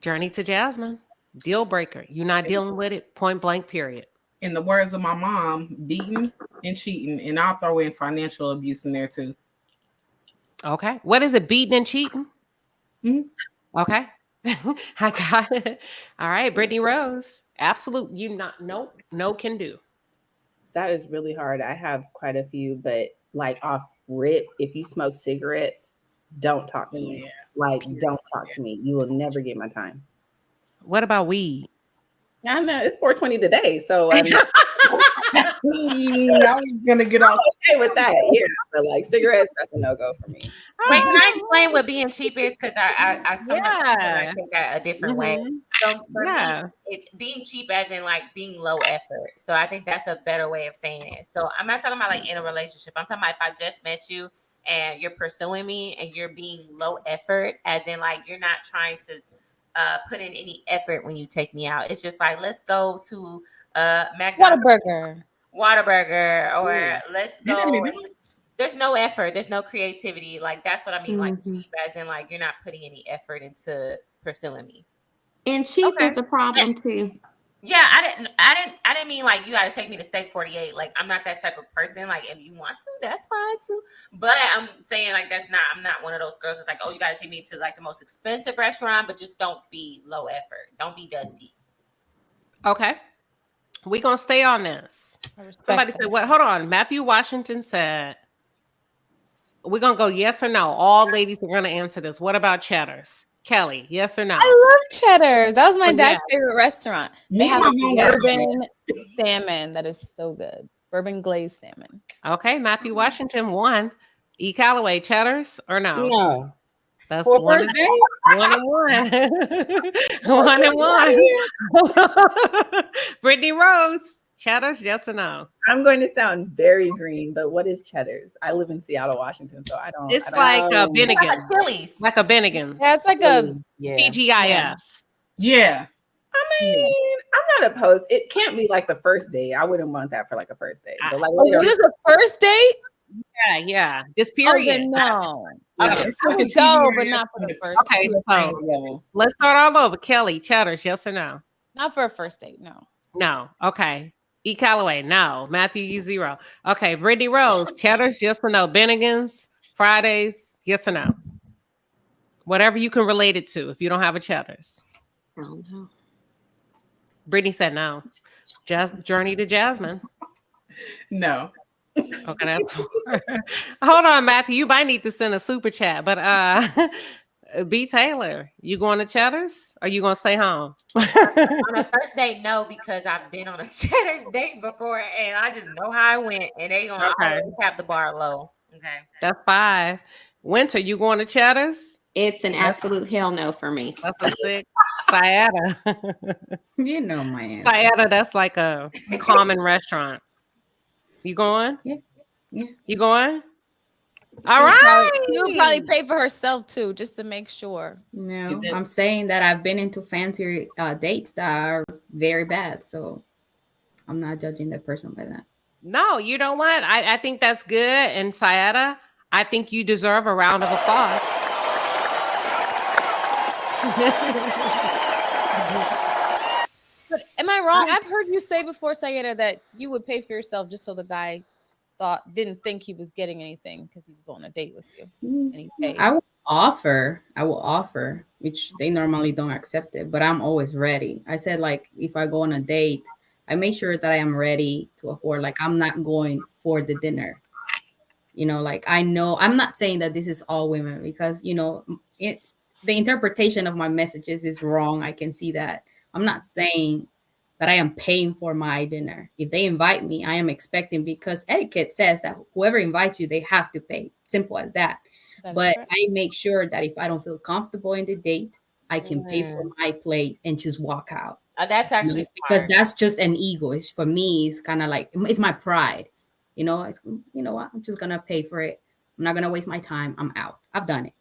Journey to Jasmine. Deal breaker. You're not dealing with it. Point blank, period. In the words of my mom, beating and cheating. And I'll throw in financial abuse in there too. Okay. What is it? Beating and cheating? Mm-hmm. Okay. I got it. All right. Brittany Rose. Absolute. You not. Nope. No can do. That is really hard. I have quite a few, but like off rip, if you smoke cigarettes, don't talk to me. Like, don't talk to me. You will never get my time. What about weed? I know it's 420 today, so I was gonna get off okay with that. Yeah, but like cigarettes, that's a no-go for me. Wait, can I explain what being cheap is? Because I think that a different way. So for me, being cheap as in like being low effort. So I think that's a better way of saying it. So I'm not talking about like in a relationship. I'm talking about if I just met you and you're pursuing me and you're being low effort, as in like you're not trying to put in any effort when you take me out. It's just like, let's go to Whataburger, or let's go. There's no effort. There's no creativity. Like that's what I mean. Like cheap, as in like you're not putting any effort into pursuing me. And cheap is a problem too. Yeah, I didn't mean like you got to take me to Steak 48. Like I'm not that type of person. Like if you want to, that's fine too. But I'm saying like I'm not one of those girls that's like, oh, you got to take me to like the most expensive restaurant, but just don't be low effort. Don't be dusty. Okay. We're going to stay on this. Somebody said, what? Hold on. Matthew Washington said, we're going to go yes or no. All ladies are going to answer this. What about Cheddar's? Kelly, yes or no? I love Cheddar's. That was my dad's favorite restaurant. They have bourbon salmon that is so good. Bourbon glazed salmon. Okay, Matthew Washington won. E. Calloway, Cheddar's or no? No. That's one and one. 1 and 1. Brittany Rose, Cheddar's, yes or no? I'm going to sound very green, but what is Cheddar's? I live in Seattle, Washington, so I don't. It's like a Bennigan. It's like a Chili's. Like a Bennigan. Yeah, it's like a TGIF. Yeah. I mean, I'm not opposed. It can't be like the first date. I wouldn't want that for like a first date. But like just a first date? Yeah. Just period. No. Yeah, okay. Go, but not for the first. Okay, so let's start all over. Kelly, Cheddar's, yes or no? Not for a first date, no. No. Okay. E. Calloway, no. Matthew, you 0. Okay. Brittany Rose, Cheddar's, yes or no? Bennigan's, Fridays, yes or no? Whatever you can relate it to if you don't have a Cheddar's. I don't know. Brittany said no. Just Journey to Jasmine. No. Okay, that's hold on, Matthew. You might need to send a super chat, but B. Taylor, you going to Cheddar's or you gonna stay home? On a first date, no, because I've been on a Cheddar's date before and I just know how I went, and they gonna always have the bar low. Okay, that's 5. Winter, you going to Cheddar's? It's an absolute hell no for me. That's a 6. Sayada. You know my answer. Sayada, that's like a common restaurant. You going? Yeah. You going? All right. She'll probably pay for herself too, just to make sure. No, I'm saying that I've been into fancier dates that are very bad. So I'm not judging that person by that. No, you know what? I think that's good. And Sayada, I think you deserve a round of applause. But am I wrong? I've heard you say before, Sayeda, that you would pay for yourself just so the guy didn't think he was getting anything because he was on a date with you and he paid. I will offer, which they normally don't accept it, but I'm always ready. I said, like, if I go on a date, I make sure that I am ready to afford. Like, I'm not going for the dinner. Like, I know I'm not saying that this is all women, because the interpretation of my messages is wrong. I can see that. I'm not saying that I am paying for my dinner. If they invite me, I am expecting, because etiquette says that whoever invites you, they have to pay. Simple as that. But correct. I make sure that if I don't feel comfortable in the date, I can pay for my plate and just walk out. That's actually because smart. that's just an ego. It's, for me, it's kind of like, it's my pride. It's, what? I'm just gonna pay for it. I'm not gonna waste my time. I'm out. I've done it.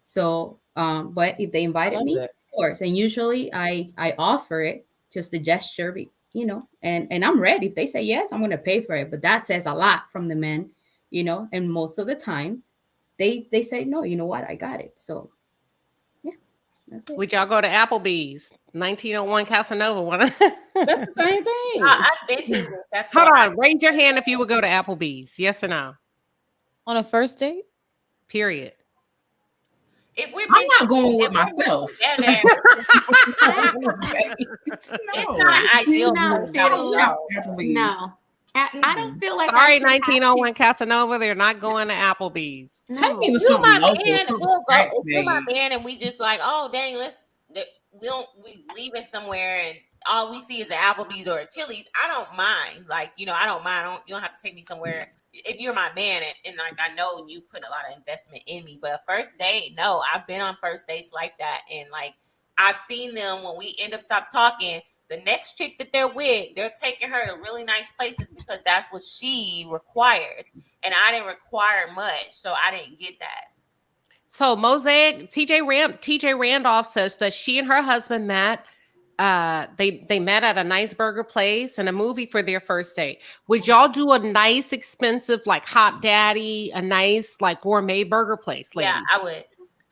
So, but if they invited me, of course, and usually I offer it, just a gesture, and I'm ready. If they say yes, I'm gonna pay for it. But that says a lot from the men, and most of the time, they say no. You know what? I got it. So, yeah, that's it. Would y'all go to Applebee's? 1901 Casanova. That's the same thing. I've been through this. That's Hold why on. Raise your hand if you would go to Applebee's. Yes or no? On a first date? Period. If we're I'm not going with myself. Together, it's not ideal. No. I don't feel like Sorry, 1901 Casanova. They're not going to Applebee's. Take me to You something my local. man, something we'll go. scratch If you're my made. man and we just like, oh dang, we leaving somewhere and all we see is an Applebee's or a Chili's. I don't mind. Like, I don't mind. You don't have to take me somewhere. If you're my man and like I know you put a lot of investment in me, but a first date, no, I've been on first dates like that, and like I've seen them when we end up stop talking. The next chick that they're with, they're taking her to really nice places because that's what she requires, and I didn't require much, so I didn't get that. So Mosaic, TJ Randolph says that she and her husband met. They met at a nice burger place and a movie for their first date. Would y'all do a nice, expensive, like Hot Daddy, a nice, like gourmet burger place, ladies? Yeah,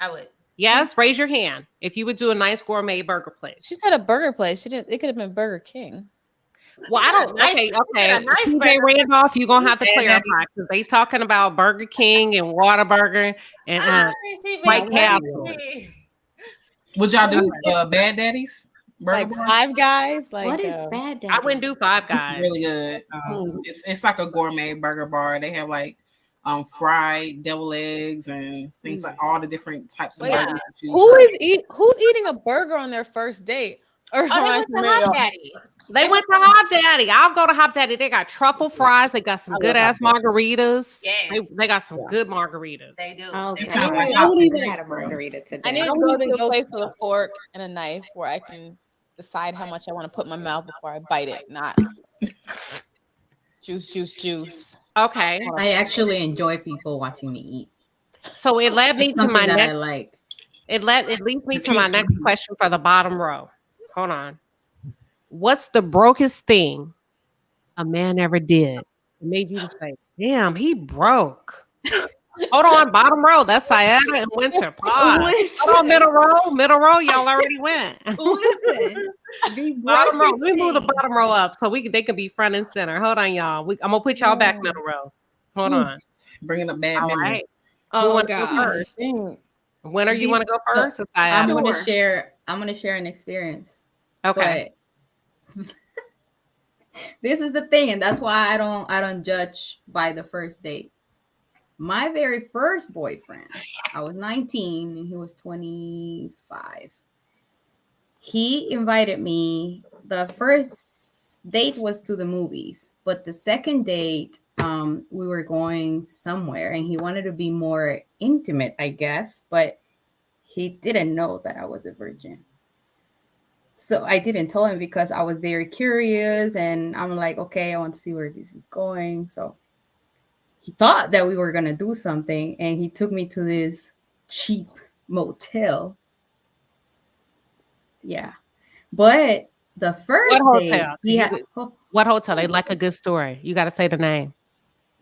I would. Yes, raise your hand if you would do a nice gourmet burger place. She said a burger place. She didn't. It could have been Burger King. Well, I don't. Okay. TJ Randolph, you're gonna have to clarify because they talking about Burger King and Whataburger and White Castle. Would y'all do Bad Daddies? Like Five Guys? Like what is Bad Daddy? I wouldn't do Five Guys. It's really good. It's like a gourmet burger bar. They have like fried devil eggs and things like all the different types of burgers. Who's eating a burger on their first date? Or they went to Hot Daddy. They went to Hot Daddy. I'll go to Hot Daddy. They got truffle fries. They got some good ass margaritas. Yes. They got some good margaritas. They do. Okay. I wouldn't even had a margarita today. I need to go to a place with a fork and a knife where I can decide how much I want to put in my mouth before I bite it. Not juice. Okay. I actually enjoy people watching me eat. So it led me to my next. It leads me to my next question for the bottom row. Hold on. What's the brokest thing a man ever did? It made you say, "Damn, he broke." Hold on, bottom row. That's Sayada and Winter. Pause. Hold on, middle row. Y'all already went. Listen, bottom row. We move the bottom row up so they can be front and center. Hold on, y'all. I'm gonna put y'all back middle row. Hold on. Bringing up bad memories. Right. Oh God. Winner, you want to go first? So I'm gonna share an experience. Okay. But this is the thing, and that's why I don't judge by the first date. My very first boyfriend, I was 19 and he was 25. He invited me. The first date was to the movies, but the second date, we were going somewhere and he wanted to be more intimate, I guess, but he didn't know that I was a virgin. So I didn't tell him because I was very curious and I'm like, okay, I want to see where this is going. So he thought that we were going to do something and he took me to this cheap motel. Yeah. But the first day, What hotel? They like a good story. You got to say the name.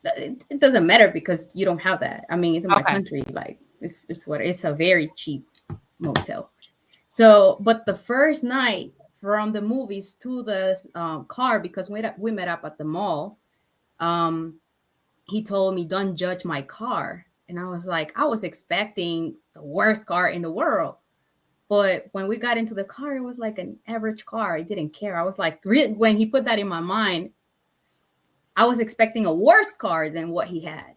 It doesn't matter because you don't have that. I mean, it's in my Okay. country. Like it's a very cheap motel. So, but the first night from the movies to the car, because we met up at the mall, um, he told me, "Don't judge my car," and I was like, I was expecting the worst car in the world. But when we got into the car, it was like an average car. I didn't care. I was like, when he put that in my mind, I was expecting a worse car than what he had.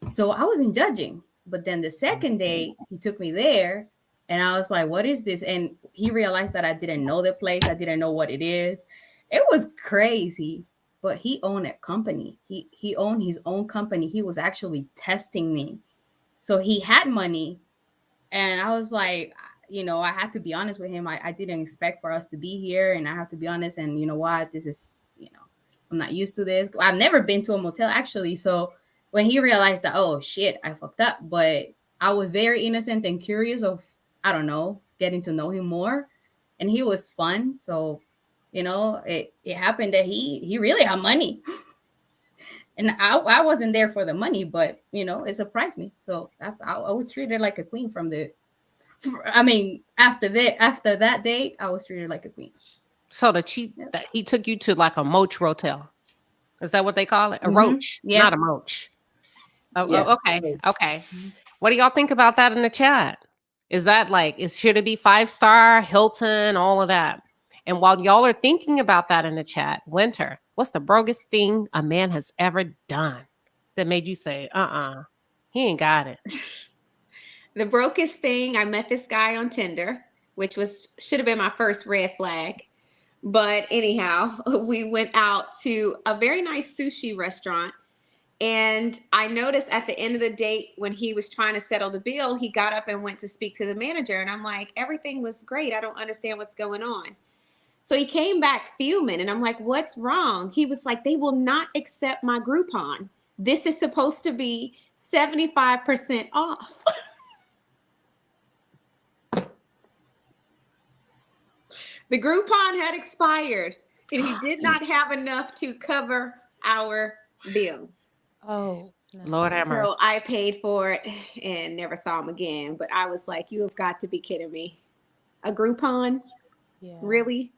So I wasn't judging. But then the second day, he took me there and I was like, what is this? And he realized that I didn't know the place. I didn't know what it is. It was crazy. But he owned a company. He owned his own company. He was actually testing me. So he had money. And I was like, I had to be honest with him. I didn't expect for us to be here. And I have to be honest. And you know what? This is, I'm not used to this. I've never been to a motel actually. So when he realized that, oh shit, I fucked up. But I was very innocent and curious of, I don't know, getting to know him more. And he was fun. So, it happened that he really had money. And I wasn't there for the money, but it surprised me. So I was treated like a queen after that date, I was treated like a queen. So that he took you to like a moch rotel. Is that what they call it? A roach, Yeah. not a moch. Oh, Yeah. okay. Okay. What do y'all think about that in the chat? Is that should it be 5-star, Hilton, all of that? And while y'all are thinking about that in the chat, Winter, what's the brokest thing a man has ever done that made you say, he ain't got it? The brokest thing, I met this guy on Tinder, which should have been my first red flag. But anyhow, we went out to a very nice sushi restaurant. And I noticed at the end of the date, when he was trying to settle the bill, he got up and went to speak to the manager. And I'm like, everything was great. I don't understand what's going on. So he came back fuming. And I'm like, what's wrong? He was like, they will not accept my Groupon. This is supposed to be 75% off. The Groupon had expired and he did not have enough to cover our bill. Oh, Lord have mercy. So I paid for it and never saw him again. But I was like, you have got to be kidding me. A Groupon? yeah. Really?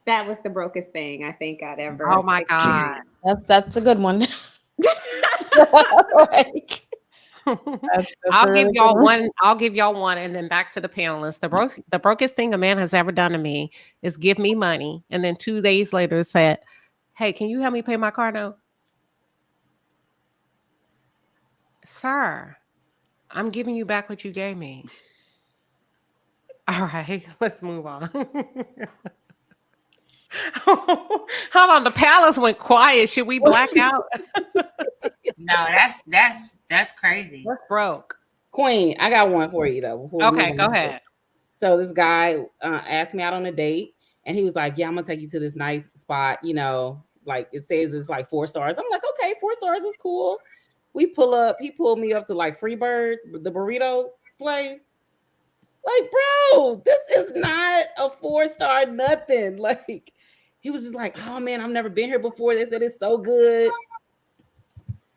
That was the brokest thing I think I'd ever Oh my God. That's a good one. I'll give y'all one. I'll give y'all one, and then back to the panelists. The brokest thing a man has ever done to me is give me money, and then 2 days later said, "Hey, can you help me pay my car note?" Sir, I'm giving you back what you gave me. All right, let's move on. Hold on, the palace went quiet. Should we black out? No, that's crazy. We're broke. Queen, I got one for you though. Okay, go ahead. So this guy asked me out on a date, and he was like, "Yeah, I'm gonna take you to this nice spot. Like it says it's like 4 stars." I'm like, "Okay, 4 stars is cool." We pull up. He pulled me up to like Freebirds, the burrito place. Like, bro, this is not a 4-star nothing. Like, he was just like, "Oh man, I've never been here before. They said it's so good."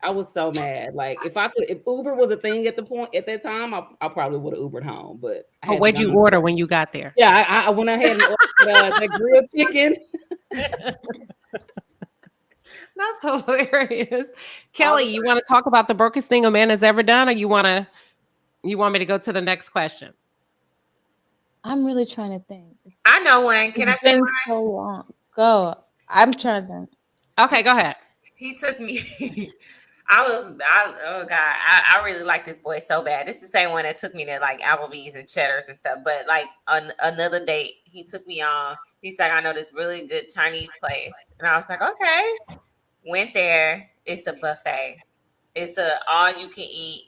I was so mad. Like, if Uber was a thing at that time, I probably would have Ubered home. But what'd you order when you got there? Yeah, I went ahead and ordered the grilled chicken. That's hilarious. Kelly, you want to talk about the brokest thing a man has ever done, or you want me to go to the next question? I'm really trying to think. I know one. Can I say been one? so long. Go. I'm trying to think. Okay, go ahead. He took me. Oh God, I really like this boy so bad. This is the same one that took me to like Applebee's and Cheddar's and stuff. But like on another date, he took me on. He's like, I know this really good Chinese place, and I was like, okay. Went there. It's a buffet. It's a all you can eat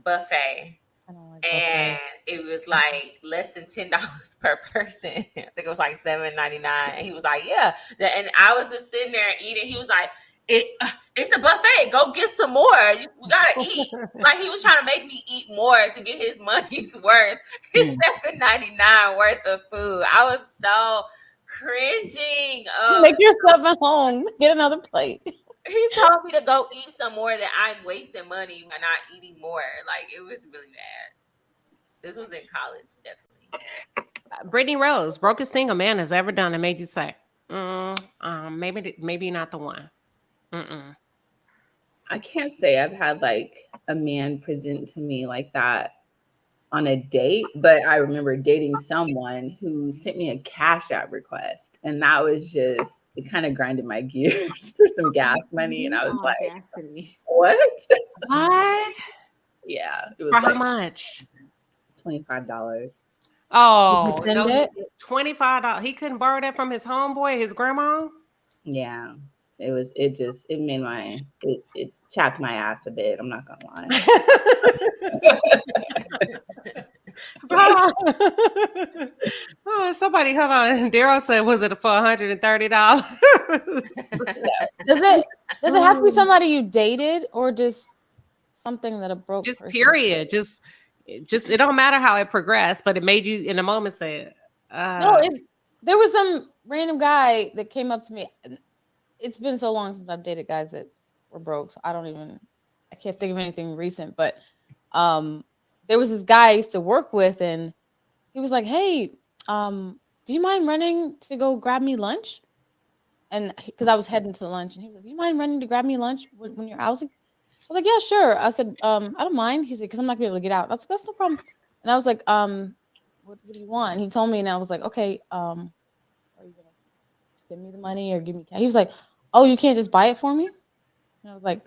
buffet. And it was like less than $10 per person. I think it was like $7.99. And he was like, yeah. And I was just sitting there eating. He was like, it's a buffet. Go get some more. We gotta eat. Like he was trying to make me eat more to get his money's worth. His $7.99 worth of food. I was so cringing. Make yourself at home. Get another plate. He told me to go eat some more, that I'm wasting money by not eating more. Like, it was really bad. This was in college, definitely. Brittany Rose, brokest thing a man has ever done and made you say, maybe not the one. Mm-mm. I can't say I've had like a man present to me like that on a date, but I remember dating someone who sent me a Cash App request, and that was just, it kind of grinded my gears for some gas money, and I was like, what? What? Yeah, it was For how like much? $25. Oh, You no, pretended? $25. He couldn't borrow that from his homeboy, his grandma? Yeah, it chapped my ass a bit. I'm not gonna lie. Oh, somebody, hold on. Daryl said, was it for $130? Does it have to be somebody you dated, or just something that a broke Just person period. Just it don't matter how it progressed, but it made you in a moment say, No, there was some random guy that came up to me. It's been so long since I've dated guys that were broke, so I can't think of anything recent. But there was this guy I used to work with, and he was like, "Hey, do you mind running to go grab me lunch?" And because I was heading to lunch, and he was like, "Do you mind running to grab me lunch when you're?" I was like, "Yeah, sure." I said, "I don't mind." He said, "Because I'm not gonna be able to get out." I was like, "That's no problem." And I was like, what do you want?" And he told me, and I was like, "Okay, are you gonna send me the money or give me cash?" He was like, "Oh, you can't just buy it for me?" And I was like,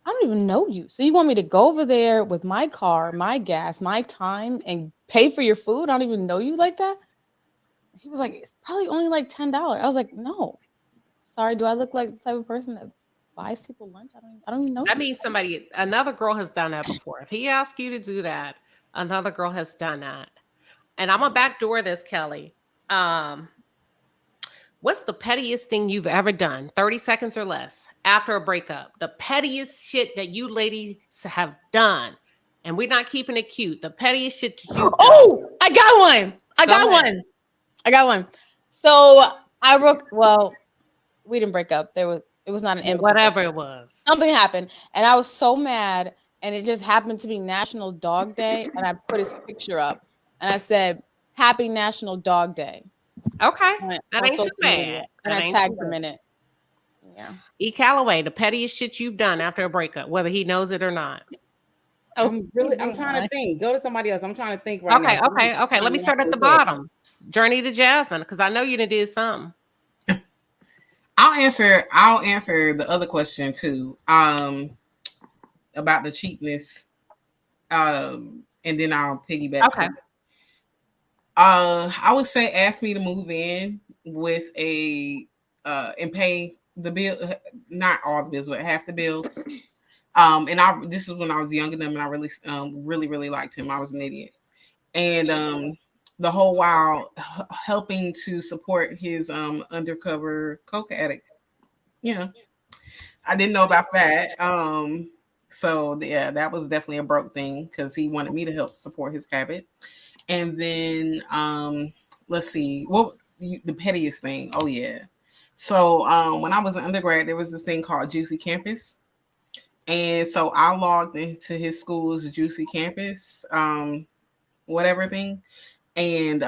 "I don't even know you. So you want me to go over there with my car, my gas, my time, and pay for your food? I don't even know you like that?" He was like, "It's probably only like $10." I was like, "No, sorry. Do I look like the type of person that buys people lunch? I don't even know that you." means another girl has done that before. If he asked you to do that, another girl has done that. And I'm gonna backdoor this, Kelly. What's the pettiest thing you've ever done? 30 seconds or less after a breakup. The pettiest shit that you ladies have done. And we're not keeping it cute. The pettiest shit that you've done. Oh, I got one. I got one. So we didn't break up. It was not an amicable. Whatever it was. Something happened, and I was so mad, and it just happened to be National Dog Day, and I put his picture up, and I said, "Happy National Dog Day." Okay. On That ain't too social media, bad. and I tagged him in it. Yeah. E. Calloway, the pettiest shit you've done after a breakup, whether he knows it or not. I'm trying to think. Go to somebody else. I'm trying to think right now. Okay. Let me start at the bottom. Journey to Jasmine, because I know you did something. I'll answer the other question too. About the cheapness. And then I'll piggyback. Okay. I would say ask me to move in with and pay the bill, not all the bills, but half the bills. And this is when I was younger than him, and I really liked him. I was an idiot. And the whole while helping to support his undercover coke addict. I didn't know about that. So yeah, that was definitely a broke thing because he wanted me to help support his habit. And then let's see, the pettiest thing. Oh yeah. So when I was an undergrad, there was this thing called Juicy Campus. And so I logged into his school's Juicy Campus, whatever thing, and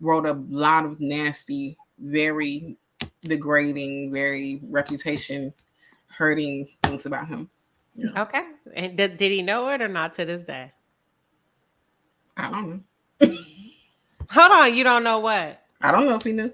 wrote a lot of nasty, very degrading, very reputation hurting things about him. Yeah. Okay. And did he know it or not to this day? I don't know. Hold on, you don't know what? I don't know if he knew.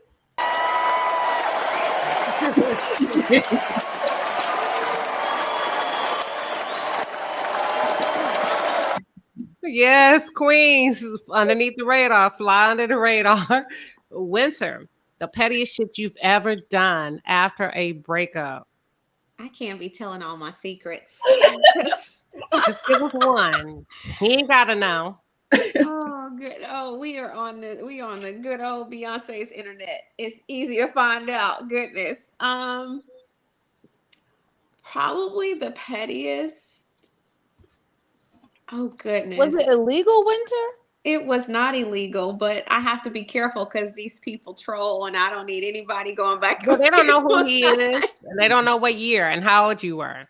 Yes, Queens, underneath the radar, fly under the radar. Winter, the pettiest shit you've ever done after a breakup. I can't be telling all my secrets. Just give us one. He ain't gotta know. Oh, good. Oh, we are on the good old Beyonce's internet. It's easy to find out. Goodness. Probably the pettiest. Oh goodness. Was it illegal, Winter? It was not illegal, but I have to be careful because these people troll, and I don't need anybody going back. Well, they don't know who on he is, that. and they don't know what year and how old you were.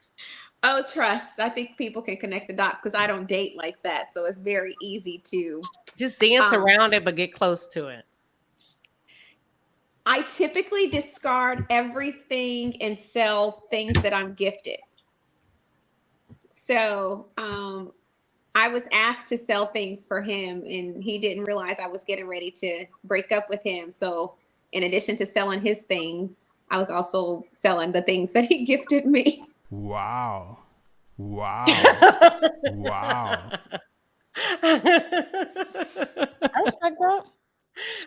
Oh, trust. I think people can connect the dots because I don't date like that, so it's very easy to. Just dance around it, but get close to it. I typically discard everything and sell things that I'm gifted. So, I was asked to sell things for him, and he didn't realize I was getting ready to break up with him. So, in addition to selling his things, I was also selling the things that he gifted me. Wow. Wow. Wow. I respect that.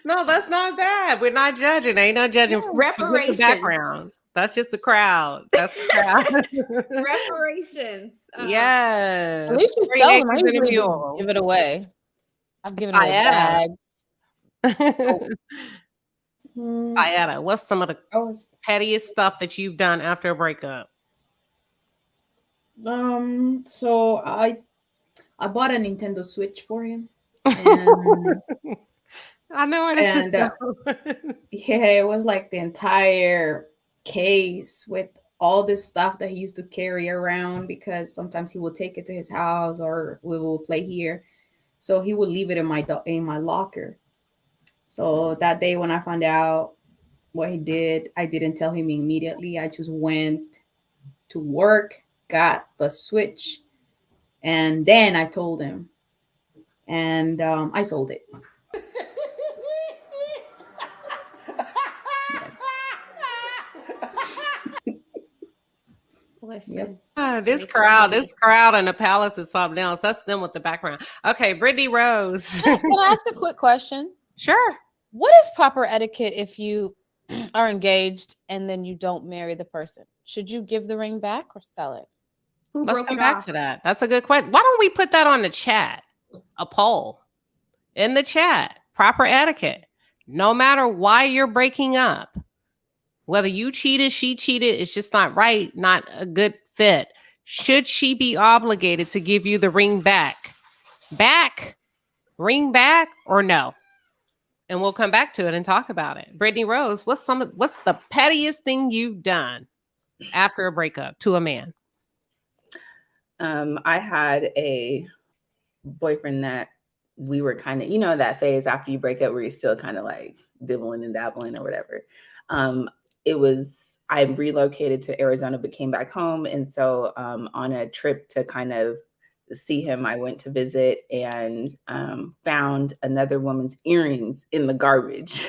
No, that's not bad. We're not judging. Ain't no judging. Reparations. The background. That's just the crowd. That's the crowd. Reparations. Yes. At least you 3 sell them. I acres and a usually mule. give it away. I've given away Sayada. bags. Sayada, what's some of the pettiest stuff that you've done after a breakup? So I bought a Nintendo Switch for him. And I know it is. and yeah, it was like the entire case with all this stuff that he used to carry around because sometimes he would take it to his house or we will play here. So he would leave it in my locker. So that day when I found out what he did, I didn't tell him immediately. I just went to work, got the Switch, and then I told him. And I sold it. Listen. Yep. This crowd in the palace is something else. That's them with the background. Okay, Brittany Rose. Can I ask a quick question? Sure. What is proper etiquette if you are engaged and then you don't marry the person? Should you give the ring back or sell it? Let's come back to that. That's a good question. Why don't we put that on the chat? A poll in the chat. Proper etiquette. No matter why you're breaking up, whether you cheated, she cheated, it's just not right, not a good fit. Should she be obligated to give you the ring back? Ring back, or no? And we'll come back to it and talk about it. Brittany Rose, what's the pettiest thing you've done after a breakup to a man? I had a boyfriend that we were kind of, that phase after you break up where you're still kind of like dibbling and dabbling or whatever. I relocated to Arizona, but came back home. And so on a trip to kind of see him, I went to visit and found another woman's earrings in the garbage.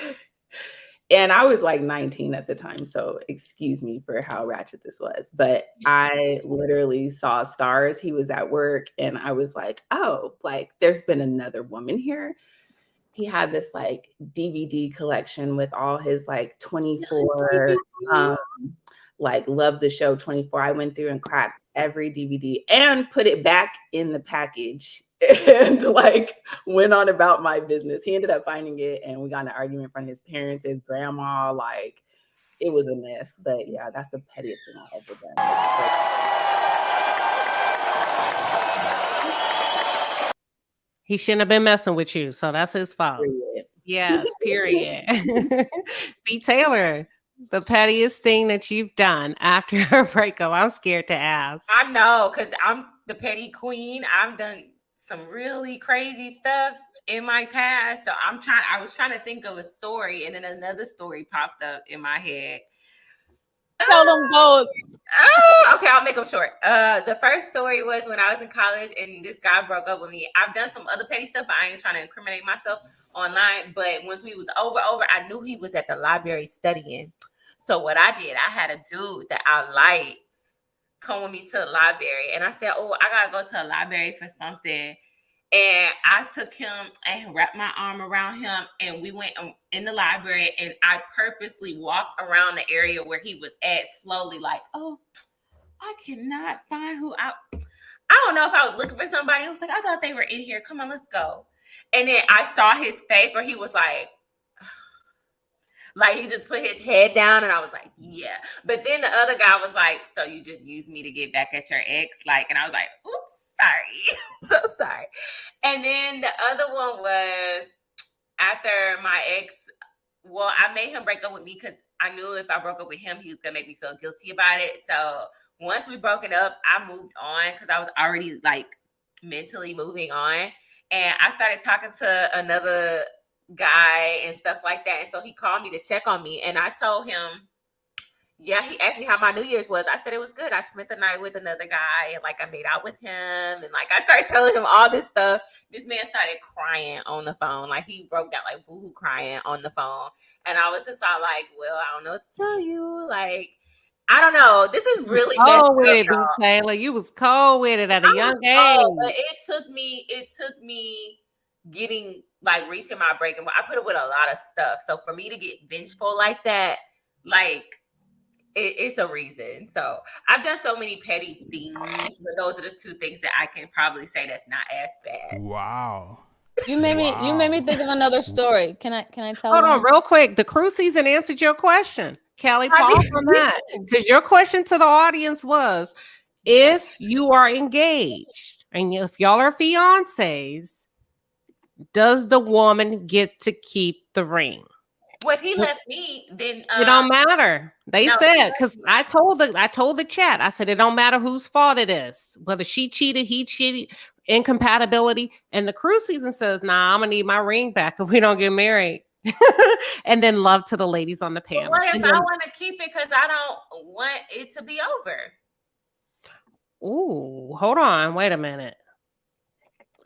And I was like 19 at the time. So excuse me for how ratchet this was. But I literally saw stars. He was at work and I was like, oh, like there's been another woman here. He had this like DVD collection with all his like 24, like Love the Show 24. I went through and cracked every DVD and put it back in the package and like went on about my business. He ended up finding it and we got in an argument in front of his parents, his grandma. Like it was a mess. But yeah, that's the pettiest thing I've ever done. He shouldn't have been messing with you, so that's his fault. Period. Yes, period. B. Taylor, the pettiest thing that you've done after a breakup. I'm scared to ask. I know, because I'm the petty queen. I've done some really crazy stuff in my past. So I was trying to think of a story, and then another story popped up in my head. Tell them both. Oh, okay, I'll make them short. The first story was when I was in college and this guy broke up with me. I've done some other petty stuff, but I ain't trying to incriminate myself online. But once we was over, I knew he was at the library studying. So what I did, I had a dude that I liked come with me to the library. And I said, oh, I got to go to a library for something. And I took him and wrapped my arm around him. And we went in the library. And I purposely walked around the area where he was at slowly, like, oh, I cannot find who I don't know if I was looking for somebody. I was like, I thought they were in here. Come on, let's go. And then I saw his face where he was like he just put his head down, and I was like, yeah. But then the other guy was like, so you just used me to get back at your ex? Like, and I was like, oops. sorry. So sorry. And then the other one was after my ex. Well, I made him break up with me because I knew if I broke up with him, he was gonna make me feel guilty about it. So once we broken up, I moved on because I was already like mentally moving on, and I started talking to another guy and stuff like that. And so he called me to check on me, and I told him, yeah, he asked me how my New Year's was. I said it was good. I spent the night with another guy, and like I made out with him, and like I started telling him all this stuff. This man started crying on the phone, like he broke down, like boohoo crying on the phone, and I was just all like, "Well, I don't know what to tell you. Like, I don't know. This is really messed cold with up, it, B. y'all." Taylor. You was cold with it at a I young was cold, but age. it took me getting like reaching my breaking point. I put up with a lot of stuff, so for me to get vengeful like that, like. It's a reason. So I've done so many petty things, but those are the two things that I can probably say that's not as bad. Wow. You made me think of another story. Can I tell Hold one? on, real quick. The cruise season answered your question. Kelly, I pause did. on that. Because your question to the audience was, if you are engaged and if y'all are fiancés, does the woman get to keep the ring? Well, if he left me, then It don't matter. They no, said, because I told the chat, I said it don't matter whose fault it is, whether she cheated, he cheated, incompatibility. And the cruise season says, nah, I'm gonna need my ring back if we don't get married. And then love to the ladies on the but panel. what if And I then, want to keep it because I don't want it to be over? ooh, hold on, wait a minute.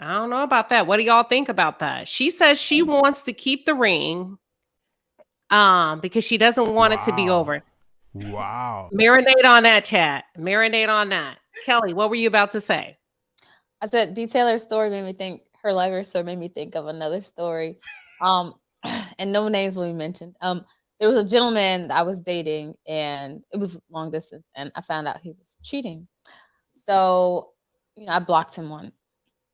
I don't know about that. What do y'all think about that? She says she wants to keep the ring. Because she doesn't want it to be over. Wow. Marinate on that, chat. Marinate on that. Kelly, what were you about to say? I said B. Taylor's story made me think. Her life story made me think of another story. And no names will be mentioned. There was a gentleman I was dating, and it was long distance, and I found out he was cheating. So, I blocked him on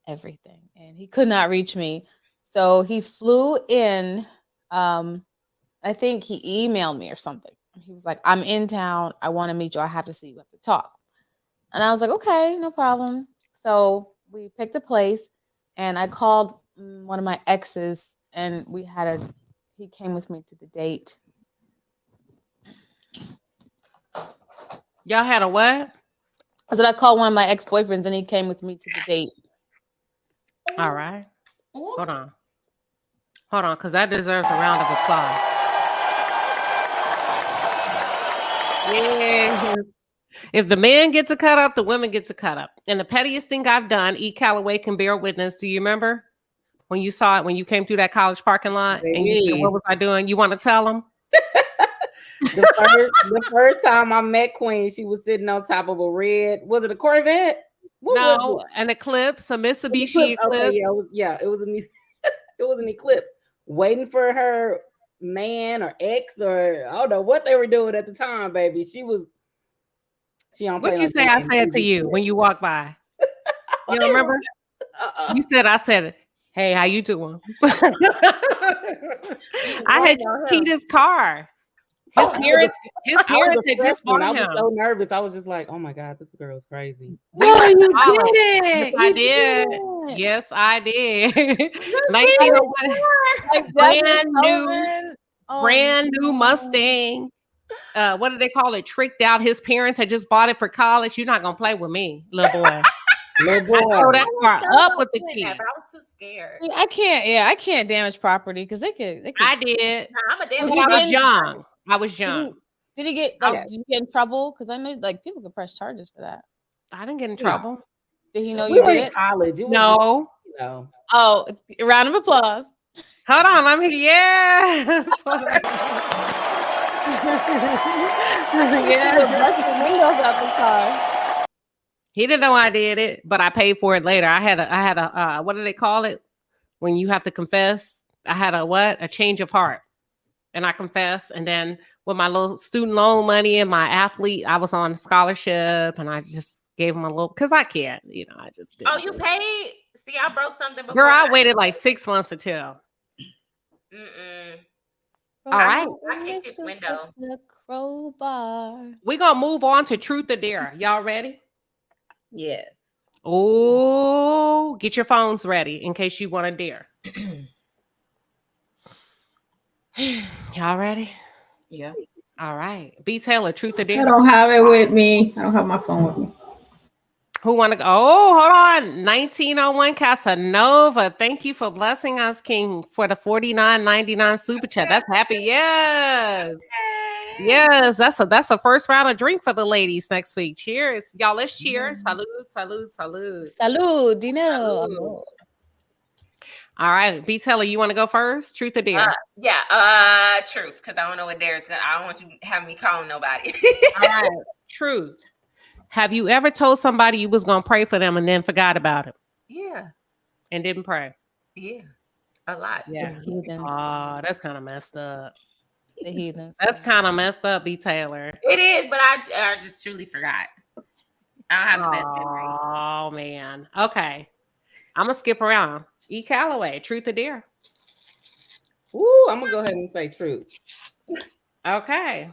everything, and he could not reach me. So he flew in. I think he emailed me or something. He was like, "I'm in town. I want to meet you. I have to see you. We have to talk." And I was like, "Okay, no problem." So we picked a place, and I called one of my exes, and he came with me to the date. Y'all had a what? I said I called one of my ex-boyfriends, and he came with me to the date. All right. Hold on, because that deserves a round of applause. Yeah. If the man gets a cut up, the women gets a cut up. And the pettiest thing I've done, E. Calloway can bear witness. Do you remember when you saw it, when you came through that college parking lot and you said, what was I doing? You want to tell them? The first time I met Queen, she was sitting on top of a red, was it a Corvette? No, an Eclipse, a Mitsubishi Eclipse. Okay, it was it was an Eclipse, waiting for her man or ex, or I don't know what they were doing at the time, baby. What'd you say I said to you when you walked by? You don't remember? You said, I said, hey, how you doing? I had just keyed his car. His parents had just bought him. I was so nervous. I was just like, oh my God, this girl's crazy. Oh, you did it. Yes, I did. Yes, I did. 1901, brand new Mustang. What do they call it? Tricked out. His parents had just bought it for college. You're not gonna play with me, little boy. I throw that car up with the key. But I was too scared. I can't damage property because they could. I did. Nah, I'm a damage. I was young. I was young. Did he get did you get in trouble? Because I know people could press charges for that. I didn't get in trouble. Did he know you did it? College. No. Oh, round of applause. Hold on, I'm here. Yeah. Windows out the car. He didn't know I did it, but I paid for it later. I had a what do they call it when you have to confess? I had a change of heart, and I confessed. And then with my little student loan money and my athlete, I was on scholarship, and I just gave him a little because I can't, I just did. Oh, you paid? See, I broke something before. Girl, I waited like 6 months to tell. All right. I kicked his window. The crowbar. We're gonna move on to truth or dare. Y'all ready? Yes. Oh, get your phones ready in case you want to dare. Y'all ready? Yeah. All right. B. Taylor, truth or I dare? don't have it with me. I don't have my phone with me. Who want to go? Oh, hold on. 1901 Casanova. Thank you for blessing us, King, for the $49.99 super chat. That's happy. Yes. Yes. That's a first round of drink for the ladies next week. Cheers. Y'all, let's cheer. Salud, salud, salud. Salud, dinero. Salud. Amor. All right. B. Taylor, you want to go first? Truth or dare? Truth, because I don't know what dare is gonna. I don't want you to have me calling nobody. All right. Truth. Have you ever told somebody you was gonna pray for them and then forgot about it Yeah, and didn't pray? yeah, a lot. Yeah. The heathens. Oh, that's kind of messed up. The heathens. That's kind of messed up, B. Taylor. It is, but I just truly forgot. I don't have the best memory. Oh man. Okay. I'm gonna skip around. E. Calloway, truth or dare? Ooh, I'm gonna go ahead and say truth. Okay.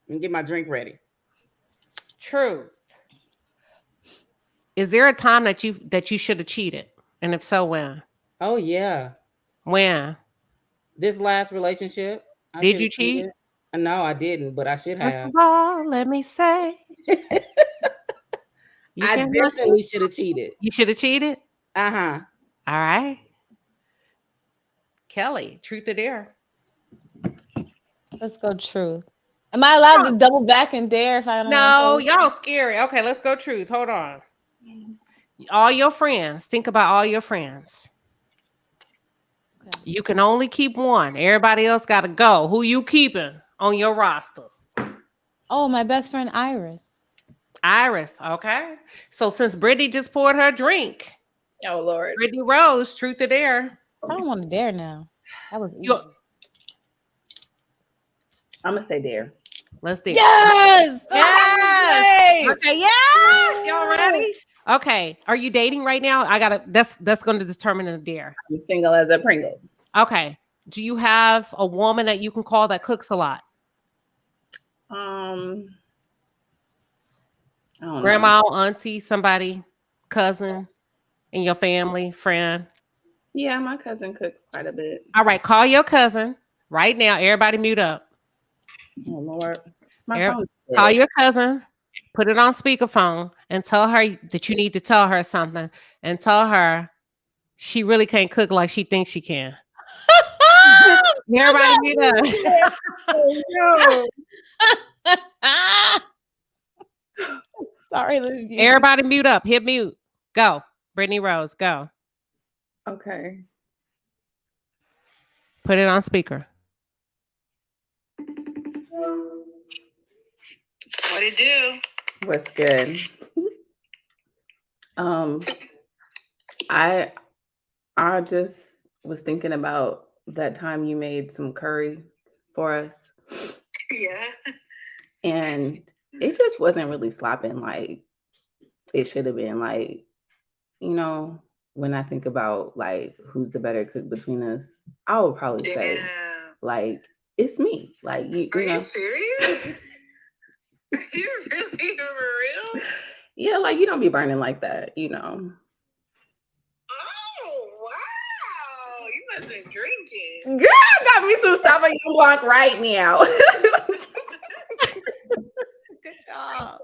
And get my drink ready. Truth. Is there a time that you should have cheated? And if so, when? Oh yeah. When? This last relationship. I Did should've you cheat? cheated. No, I didn't, but I should First have. of all, let me say. I definitely should have cheated. You should have cheated? Uh-huh. All right. Kelly, truth or dare? Let's go truth. Am I allowed to double back and dare if I don't No, want to? y'all scary. Okay, let's go truth. Hold on. All your friends. Think about all your friends. Okay. You can only keep one. Everybody else got to go. Who you keeping on your roster? Oh, my best friend Iris. Iris. Okay. So since Brittany just poured her drink. Oh, Lord. Brittany Rose, truth or dare? I don't want to dare now. That was easy. I'm going to say dare. Let's dare. Yes! Yes! Okay, yes! Y'all ready? Okay. Are you dating right now? That's going to determine the dare. I'm single as a Pringle. Okay. Do you have a woman that you can call that cooks a lot? I don't Grandma, know. auntie, somebody, cousin in your family, friend? Yeah, my cousin cooks quite a bit. All right. Call your cousin right now. Everybody mute up. Oh, Lord. Call your cousin, put it on speakerphone, and tell her that you need to tell her something, and tell her she really can't cook like she thinks she can. Everybody mute up. Oh, no. Sorry, Livy. Everybody mute up. Hit mute. Go. Brittany Rose, go. Okay. Put it on speaker. What it do? What's good? I just was thinking about that time you made some curry for us. Yeah. And it just wasn't really slopping like it should have been. Like, you know, when I think about like who's the better cook between us, I would probably say like it's me. Like you Are know. you serious? You really for real? Yeah, like you don't be burning like that, you know. Oh wow. You must have been drinking. Girl, got me some Sauvignon Blanc right now. Good job.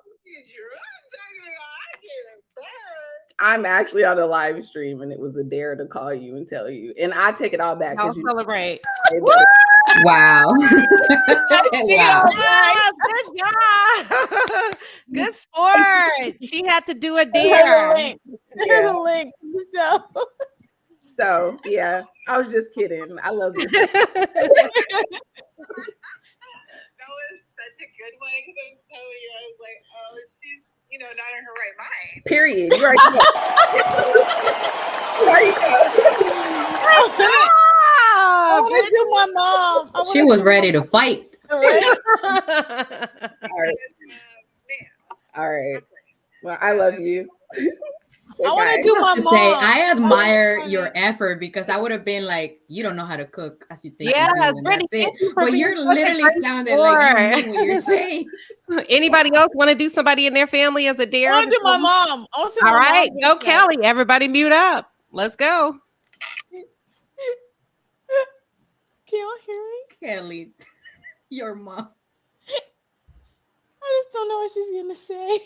I'm actually on a live stream and it was a dare to call you and tell you. And I take it all back. I'll celebrate. Wow. Wow. Good job. Good sport. She had to do a dare. There's a link. So yeah, I was just kidding. I love you. That was such a good one because I was telling you, I was like, oh, she's not in her right mind. Period. You already know. I want to do my mom. She was ready to fight. All right. All right. Well, I love you. I want to guys. do my To mom. say, I admire I your mean- effort because I would have been like, you don't know how to cook as you think Yes, you do, and Brittany, that's it. thank you for But being you're such a literally great sounding like you sport. mean what you're saying. Anybody else want to do somebody in their family as a I dare? want to do my mom. I want to see All my right, mom. go Kelly. Everybody mute up. Let's go. Can y'all hear me? Kelly, your mom. I just don't know what she's gonna say.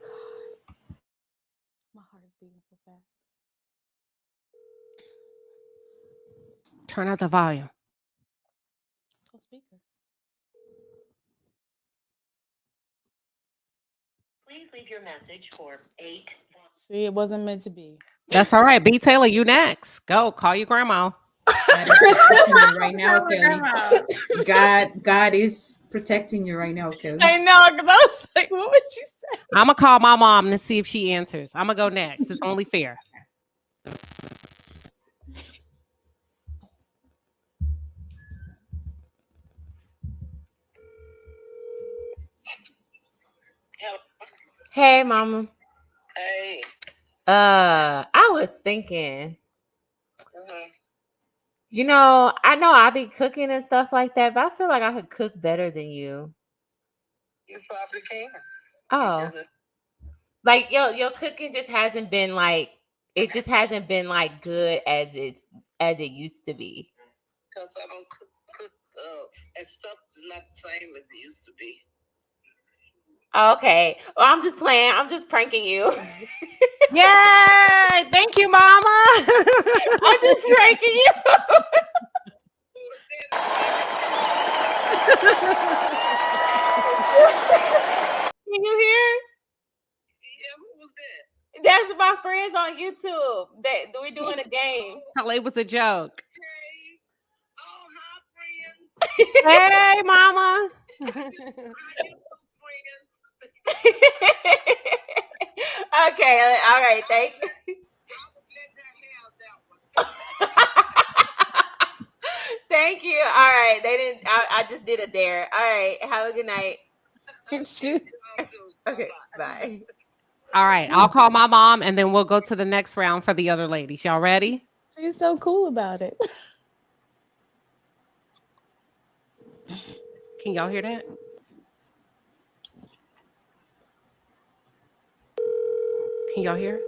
God. My heart is beating so fast. Turn up the volume. Oh, speaker. Please leave your message for 8. See, it wasn't meant to be. That's all right. B. Taylor, you next. Go. Call your grandma. God is protecting you right now, Tell the Kelly. grandma. God is protecting you right now, Kelly. I know, because I was like, what would she say? I'm going to call my mom to see if she answers. I'm going to go next. It's only fair. Hey, mama. Hey. I was thinking, you know I be cooking and stuff like that, but I feel like I could cook better than you. You probably can. Oh, like your cooking just hasn't been like it just hasn't been like good as it used to be. Because I don't cook and stuff is not the same as it used to be. Okay, well, I'm just playing. I'm just pranking you. Yay! Thank you, mama. I'm just pranking you. Can you hear? Yeah, who was that? That's my friends on YouTube. We're doing a game. Tell it was a joke. Hey. Oh, hi, friends. Hey, mama. How you doing, friends? Okay, all right, thank you. Thank you. All right, they didn't. I just did a dare. All right, have a good night. Okay, bye. All right, I'll call my mom and then we'll go to the next round for the other ladies. Y'all ready? She's so cool about it. Can y'all hear that? Can y'all hear?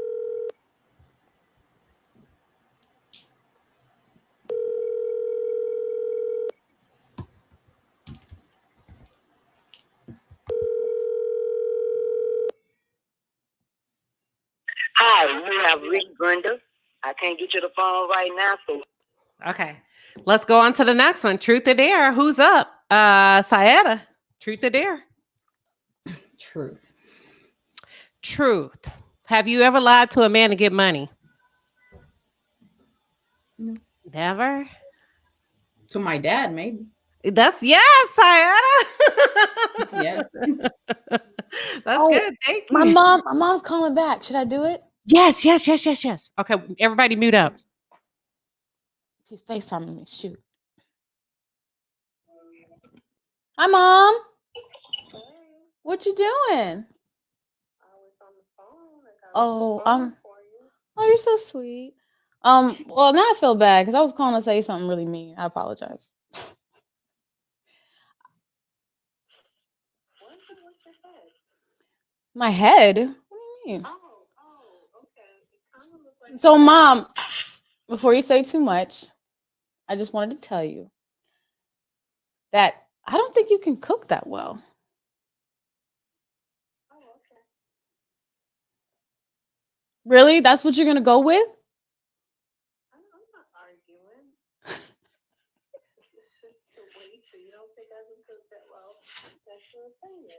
Hi, you have reached Brenda. I can't get you the phone right now, so Okay. Let's go on to the next one. Truth or dare? Who's up? Sayeda. Truth or dare? Truth. Truth. Have you ever lied to a man to get money? No. Never? To my dad, maybe. That's yes, Sayeda. Yeah. That's good. Thank you. My mom's calling back. Should I do it? Yes. Okay, everybody mute up. She's FaceTiming me. Shoot. Hi, Mom. What you doing? I was on the phone. Oh, oh, you're so sweet. Well, now I feel bad because I was calling to say something really mean. I apologize. What's your head? My head? What do you mean? Okay. It kind of looks like So, Mom, before you say too much, I just wanted to tell you that I don't think you can cook that well. Oh, okay. Really? That's what you're gonna go with? I'm not arguing. It's just a wait, so you don't think I can cook that well. That's your opinion.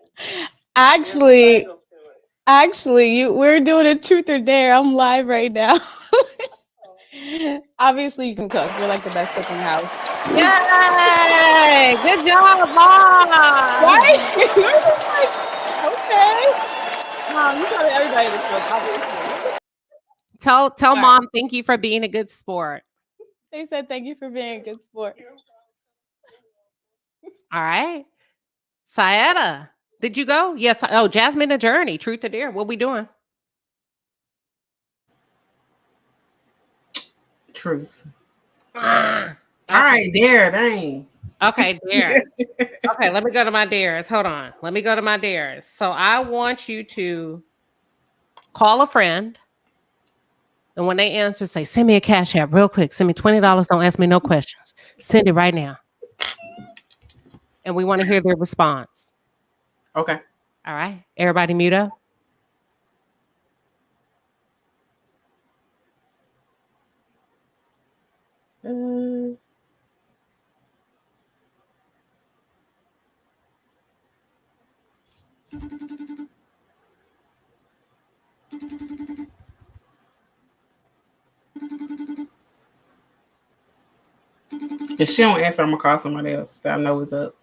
Actually, we're doing a truth or dare. I'm live right now. Obviously, you can cook. You're like the best cook in the house. Yay! Good job, mom. Right? You're just like, okay. Mom, you tell everybody to cook, obviously. Tell right. mom thank you for being a good sport. They said thank you for being a good sport. All right. Sayeda, Did you go? Yes. Oh, Jasmine, the Journey, Truth or Dare. What we doing? Truth. Okay. All right, Dare. Dang. Okay, Dare. Okay, let me go to my dares. Hold on. Let me go to my dares. So I want you to call a friend. And when they answer, say, send me a cash app real quick. Send me $20. Don't ask me no questions. Send it right now. And we want to hear their response. Okay. All right. Everybody mute up. If she don't answer, I'm gonna call somebody else that I know is up.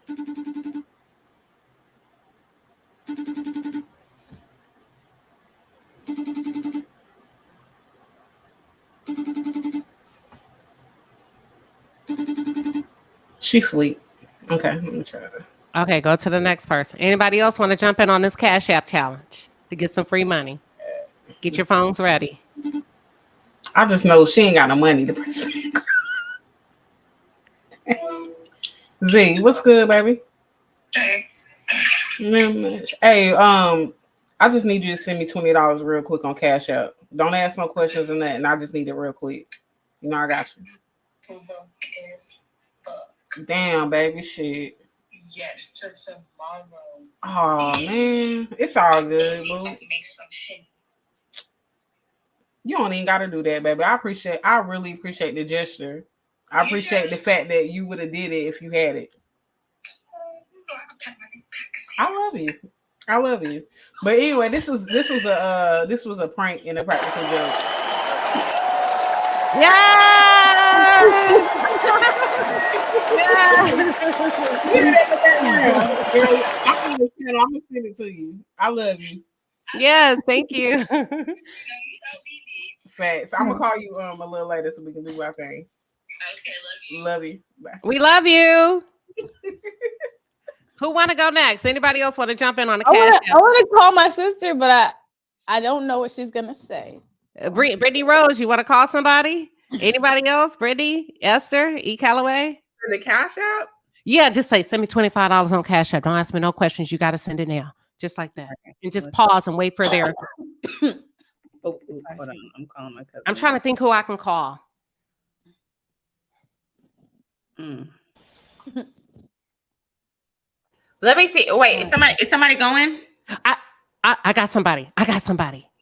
She sleep. Okay, let me try that. Okay, go to the next person. Anybody else want to jump in on this cash app challenge to get some free money? Get your phones ready. I just know she ain't got no money to press. Z, what's good, baby? Hey, I just need you to send me $20 real quick on Cash App. Don't ask no questions or nothing. I just need it real quick. You know I got you. Damn, baby, shit. Yes, to tomorrow. Oh man, it's all good, boo. You don't even gotta do that, baby. I really appreciate the gesture. I appreciate the fact that you would have did it if you had it. I love you. I love you. But anyway, this was a prank and a practical joke. Yes! I'm gonna send it to you. I love you. Yes, thank you. Facts. I'm gonna call you a little later so we can do our thing. Okay, love you. Bye. We love you. Who want to go next? Anybody else want to jump in on the cash app? I want to call my sister, but I don't know what she's gonna say. Brittany Rose, you want to call somebody? Anybody else? Brittany, Esther, E. Calloway? For the Cash App? Yeah, just say, send me $25 on Cash App. Don't ask me no questions. You got to send it now. Just like that. And just pause and wait for their... Hold on. I'm calling my cousin. I'm trying to think who I can call. Let me see. Wait, is somebody going? I got somebody.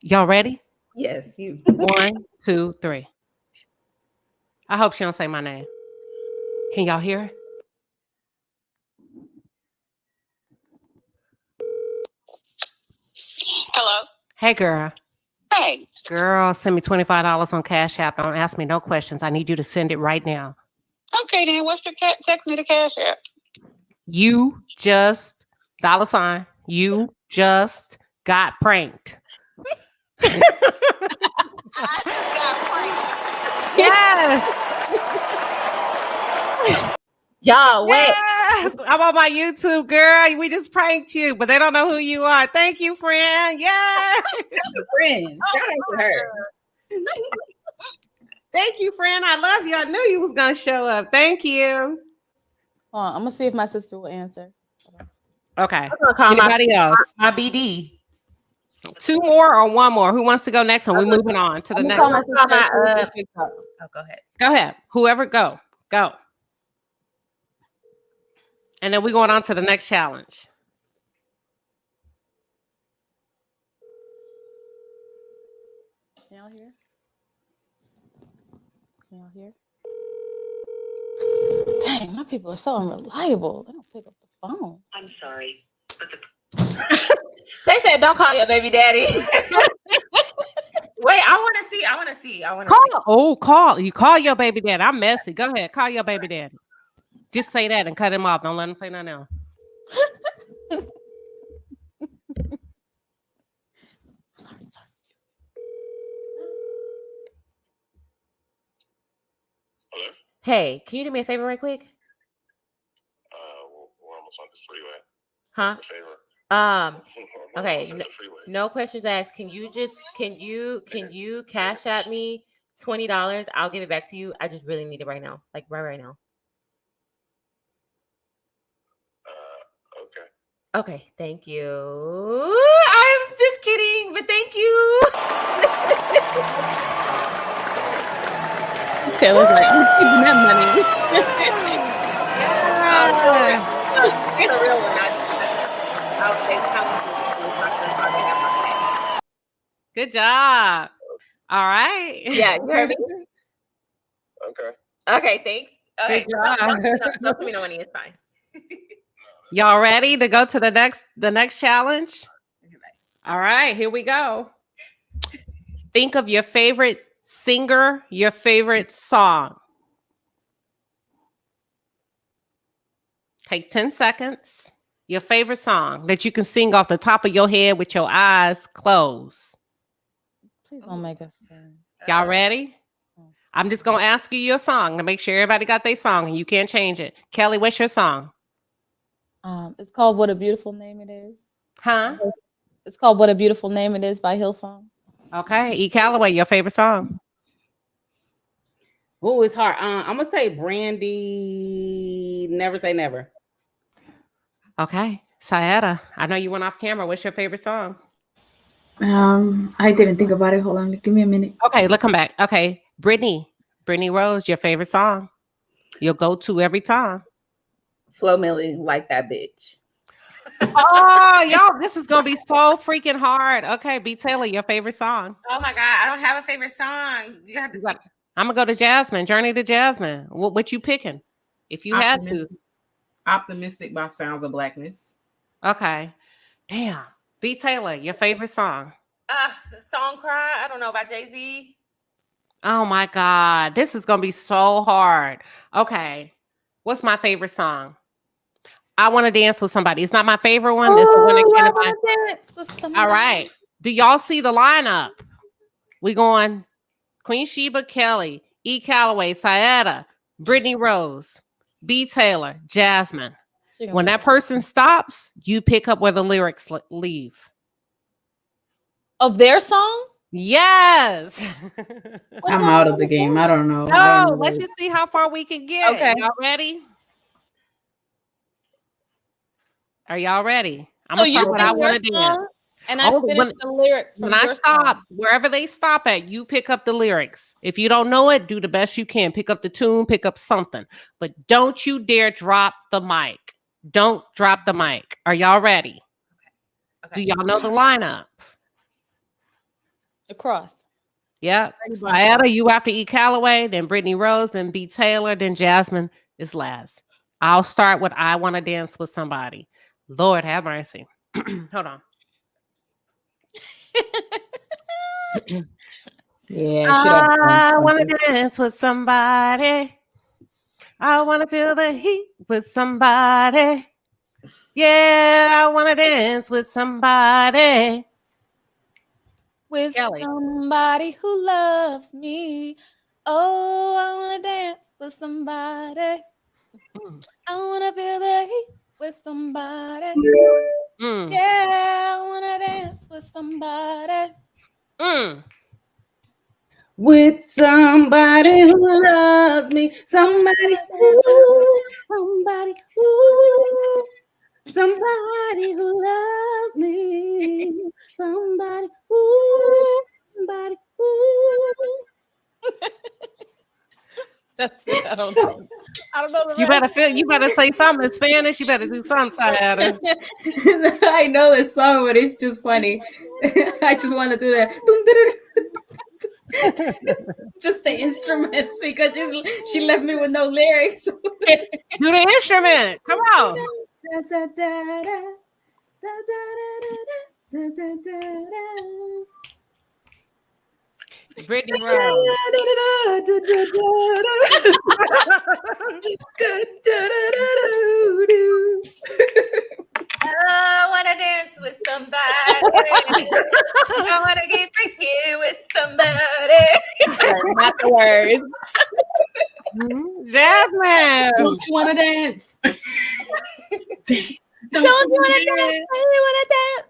Y'all ready? Yes, you. 1, 2, 3. I hope she don't say my name. Can y'all hear? Hello. Hey, girl. Hey. Girl, send me $25 on Cash App. Don't ask me no questions. I need you to send it right now. Okay, then what's your text me the Cash App? You just $, you just got pranked. I just got pranked. Yes. Y'all, wait. Yes. I'm on my YouTube, girl. We just pranked you, but they don't know who you are. Thank you, friend. Yeah. That's a friend. Shout out to her. Thank you, friend. I love you. I knew you was gonna show up. Thank you. I'm gonna see if my sister will answer. Okay. I'm gonna call Anybody else? my BD. 2 more or 1 more? Who wants to go next? And we're moving on to the next one. Oh, go ahead. Go ahead. Whoever go. And then we're going on to the next challenge. Can y'all hear? Dang, my people are so unreliable. They don't pick up the phone. I'm sorry. They said don't call your baby daddy. Wait, I want to see. Call. You call your baby daddy. I'm messy. Go ahead. Call your baby daddy. Just say that and cut him off. Don't let him say nothing else. Sorry. Hello? Hey, can you do me a favor right quick? We're almost on this freeway. Huh? A favor. Okay. No questions asked. Can you cash at me $20? I'll give it back to you. I just really need it right now. Like right now. Okay, thank you. I'm just kidding, but thank you. Taylor's like, I'm keeping that money. It's a real one. I'll say how much was my first time I had my pet. Good job. All right. Yeah, you heard me? Okay, thanks. Okay. Good job. Don't give me no money, it's fine. Y'all ready to go to the next challenge? All right, here we go. Think of your favorite singer, your favorite song. Take 10 seconds. Your favorite song that you can sing off the top of your head with your eyes closed. Please don't make us sing. Y'all ready? I'm just going to ask you your song to make sure everybody got their song and you can't change it. Kelly, what's your song? It's called What a Beautiful Name It Is. Huh? It's called What a Beautiful Name It Is by Hillsong. Okay. E. Calloway, your favorite song? Oh, it's hard. I'm going to say Brandy, Never Say Never. Okay. Sayada, I know you went off camera. What's your favorite song? I didn't think about it. Hold on, give me a minute. Okay, look, come back. Okay. Brittany Rose, your favorite song? You'll go to every time. Flo Milli, Like That Bitch. Oh, y'all, this is gonna be so freaking hard. Okay, B. Taylor, your favorite song? Oh my God, I don't have a favorite song. You have to. I'm gonna go to Jasmine. Journey to Jasmine. What you picking? If you had to. Optimistic by Sounds of Blackness. Okay. Damn. B. Taylor, your favorite song? Song Cry. I don't know, by Jay-Z. Oh my God, this is gonna be so hard. Okay, what's my favorite song? I Want to Dance with Somebody. It's not my favorite one. It's the one that came to mind. All right. Do y'all see the lineup? We going Queen Sheba, Kelly, E. Calloway, Sayada, Brittany Rose, B. Taylor, Jasmine. When that person stops, you pick up where the lyrics leave. Of their song? Yes. I'm out of the game. I don't know. No, let's just see how far we can get. Okay. Y'all ready? Are y'all ready? I'm So gonna you start what I sing want to your dance. song, and I finish the lyric from When I your stop, song. wherever they stop at, you pick up the lyrics. If you don't know it, do the best you can. Pick up the tune, pick up something. But don't you dare drop the mic. Don't drop the mic. Are y'all ready? Okay. Do y'all know the lineup? Across. Yep. Sayada, you after E. Calloway, then Brittany Rose, then B. Taylor, then Jasmine is last. I'll start with I Want to Dance with Somebody. Lord have mercy. Hold on. Yeah, I want to dance with somebody. I want to feel the heat with somebody. Yeah, I want to dance with somebody. With Kelly. somebody who loves me. Oh, I want to dance with somebody. I want to feel the heat with somebody. Yeah, I want to dance with somebody. With somebody who loves me. Somebody, ooh, somebody, ooh. Somebody who loves me. Somebody, ooh, somebody, ooh. That's it. I don't know. I don't know. You better say something in Spanish. You better do something, Sayada. I know this song, but it's just funny. I just want to do that. Just the instruments because she left me with no lyrics. Do the instrument. Come on. Brittany Rose. I want to dance with somebody. I want to get freaky with somebody. Not the words. Jasmine. Don't you want to dance? Don't you wanna dance? Don't you wanna dance?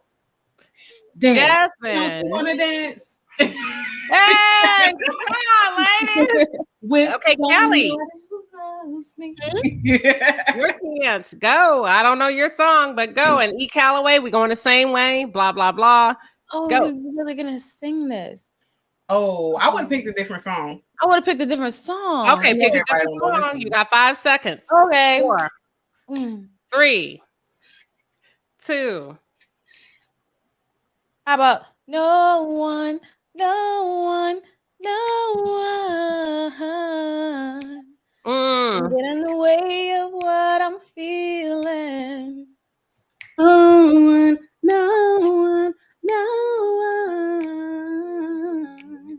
Dance. Jasmine. Don't you want to dance? Hey, come on, ladies. With Okay, Kelly. who loves me. Your chance. Go. I don't know your song, but go. And E. Calloway, we going the same way. Blah, blah, blah. Oh, Go. we're really gonna sing this. Oh, I would have picked a different song. I would have picked a different song. Okay, pick a everybody different don't know this song. one. You got 5 seconds. Okay. 4, Mm. 3, 2. How about no one, no one, no one can get in the way of what I'm feeling. No one, no one, no one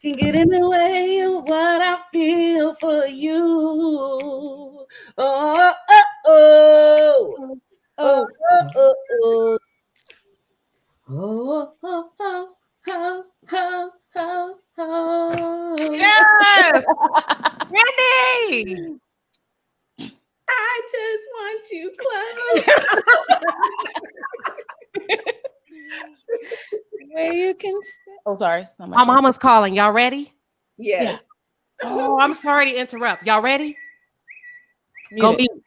can get in the way of what I feel for you. Oh, oh, oh. Oh, oh, oh. Oh, oh, oh, oh, oh, oh, oh. Yes! Randy! I just want you close. Where you can stay. Oh, sorry. It's not My turn. mama's calling. Y'all ready? Yes. Oh, I'm sorry to interrupt. Y'all ready? Mute Go it. mute.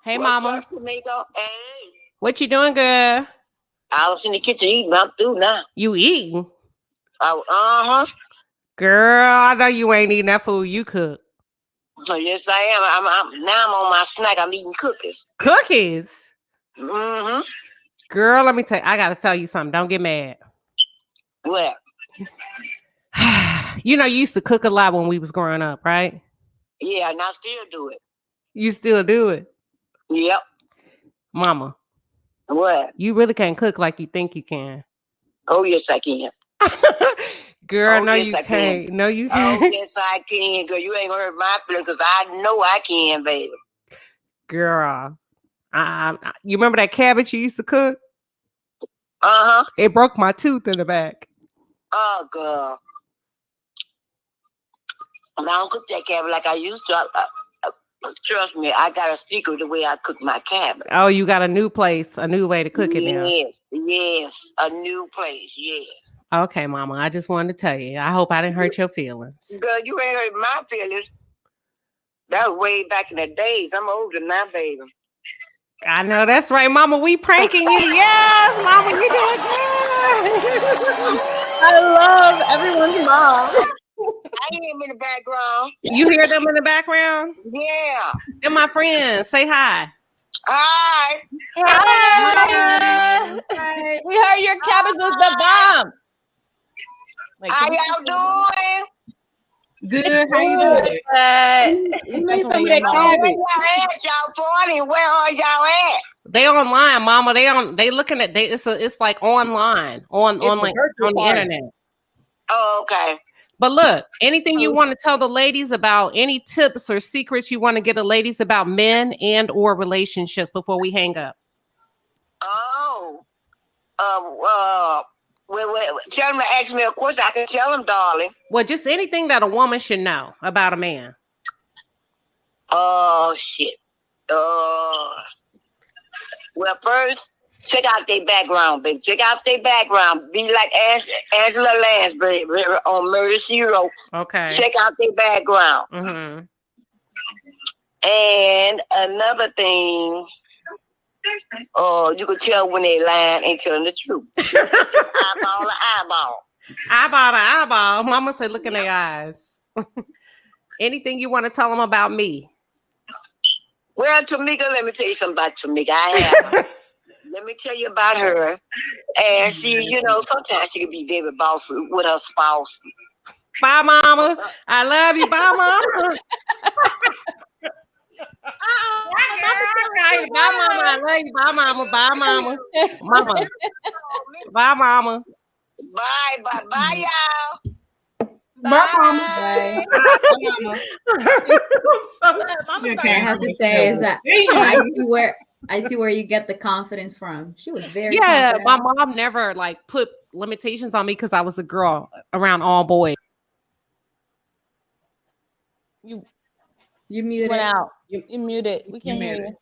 Hey, What's mama. up, Tomato? Hey, What you doing, girl? I was in the kitchen eating. I'm through now. You eating? Uh-huh. Girl, I know you ain't eating that food you cook. So yes, I am. I'm on my snack. I'm eating cookies. Cookies? Mm-hmm. Girl, let me tell you. I got to tell you something. Don't get mad. What? You know, you used to cook a lot when we was growing up, right? Yeah, and I still do it. You still do it. Yep. Mama, What? you really can't cook like you think you can. Oh, yes, I can. Girl, Oh, no, yes, you I can. can't. No, you Oh, can't. yes, I can, girl. You ain't gonna hurt my feelings because I know I can, baby. Girl, you remember that cabbage you used to cook? Uh-huh. It broke my tooth in the back. Oh, girl. And I don't cook that cabbage like I used to. Trust me, I got a secret the way I cook my cabbage. Oh, you got a new place, a new way to cook it now. Yes, a new place, yes. Okay, mama, I just wanted to tell you. I hope I didn't hurt your feelings. Girl, you ain't hurt my feelings. That was way back in the days. I'm older now, baby. I know that's right, mama. We pranking you. Yes, mama, you doing good. I love everyone's mom. I hear him in the background. You hear them in the background? Yeah. They're my friends. Say hi. Hi. Hi. We heard your cabbage was the bomb. Like, how y'all doing? Good. How you doing? You need some of that cabbage. Where y'all at? Y'all party? Where are y'all at? They online, mama. They looking at it's like online on like on the internet. Oh, okay. But look, anything you want to tell the ladies about, any tips or secrets you want to get the ladies about men and or relationships before we hang up? Oh. Well, tell them to ask me a question. I can tell them, darling. Well, just anything that a woman should know about a man. Oh, shit. Well, first, check out their background, baby. Check out their background. Be like Angela Lansbury on Murder, She Wrote. Okay. Check out their background. Mm-hmm. And another thing, you can tell when they lying and telling the truth. Eyeball to eyeball. Eyeball to eyeball. Mama said, look in their eyes. Anything you want to tell them about me? Well, Tamika, let me tell you something about Tamika. Let me tell you about her. And she, sometimes she can be very bossy with her spouse. Bye, mama. I love you. Bye, mama. Bye, mama. I love you. Bye, mama. Bye, mama. Mama. Bye, mama. Bye, y'all. Bye, mama. Bye. Mama. I have to say is that I see where you get the confidence from. She was very confident. My mom never like put limitations on me because I was a girl around all boys. You muted. Went out. You muted. We can't hear muted.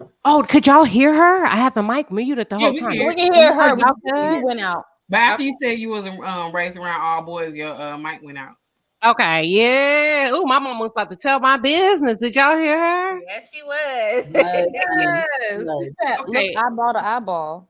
you. Oh, could y'all hear her? I had the mic muted the whole we time. can We can hear her. Y'all But good? you went out. But after you said you wasn't raised around all boys, your mic went out. Okay, yeah. Oh, my mom was about to tell my business. Did y'all hear her? Yes, she was. Yes. Look, eyeball to eyeball.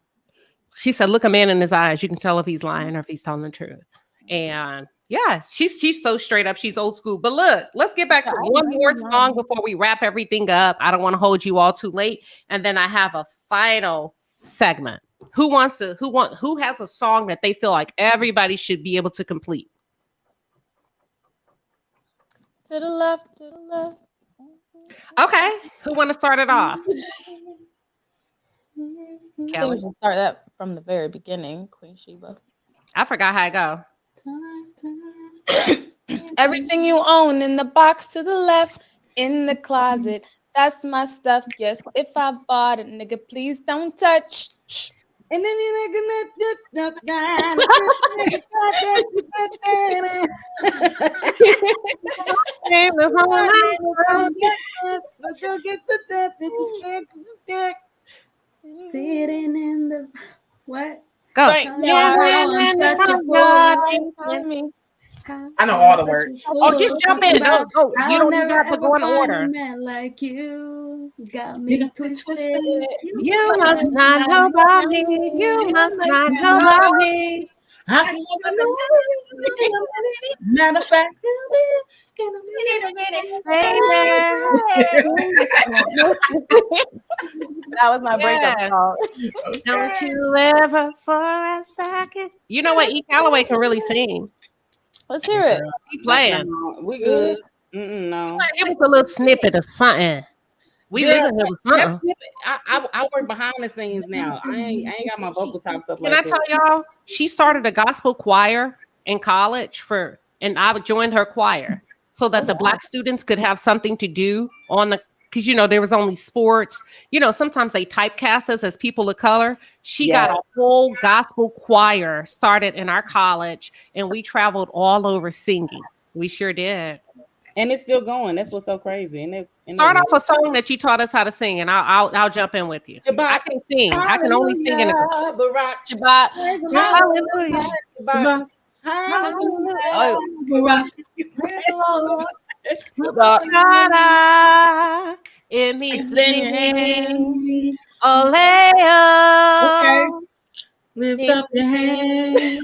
She said, "Look a man in his eyes. You can tell if he's lying or if he's telling the truth." And yeah, she's so straight up. She's old school. But look, let's get back to one more song before we wrap everything up. I don't want to hold you all too late. And then I have a final segment. Who has a song that they feel like everybody should be able to complete? To the left, to the left. Okay. Who want to start it off? I think we should start that from the very beginning, Queen Sheba. I forgot how it go. Everything you own in the box to the left, in the closet. That's my stuff. Yes, if I bought it, nigga, please don't touch. And then Sitting in the what? Go. Right now, I'm such a fool. I know all the words. Oh, just jump in. Go. You don't even have to go in order. A man like you got me twisted. You must not know about me. You must not know about me. I can matter of fact, in a minute, That was my breakup song. Okay. Don't you ever for a second. You know what? E. Calloway can really sing. Let's hear it. Keep playing. We good. No. Give us a little snippet of something. We live in here with something. I work behind the scenes now. I ain't got my vocal chops up. Can I tell y'all? She started a gospel choir in college and I joined her choir so that the Black students could have something to do because there was only sports. Sometimes they typecast us as people of color. She got a whole gospel choir started in our college, and we traveled all over singing. We sure did. And it's still going. That's what's so crazy. Start off a song that you taught us how to sing, and I'll jump in with you. Shabbat. I can sing. I can only sing in a Shabbat. Hallelujah. Shabbat. Shabbat. It means singing. Okay. Lift up your hands.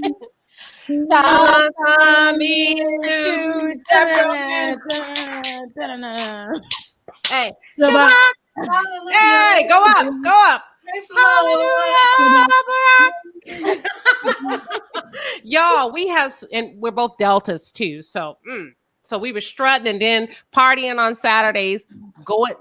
Hey, hey, go up. Y'all, we're both Deltas too, so we were strutting and then partying on Saturdays, going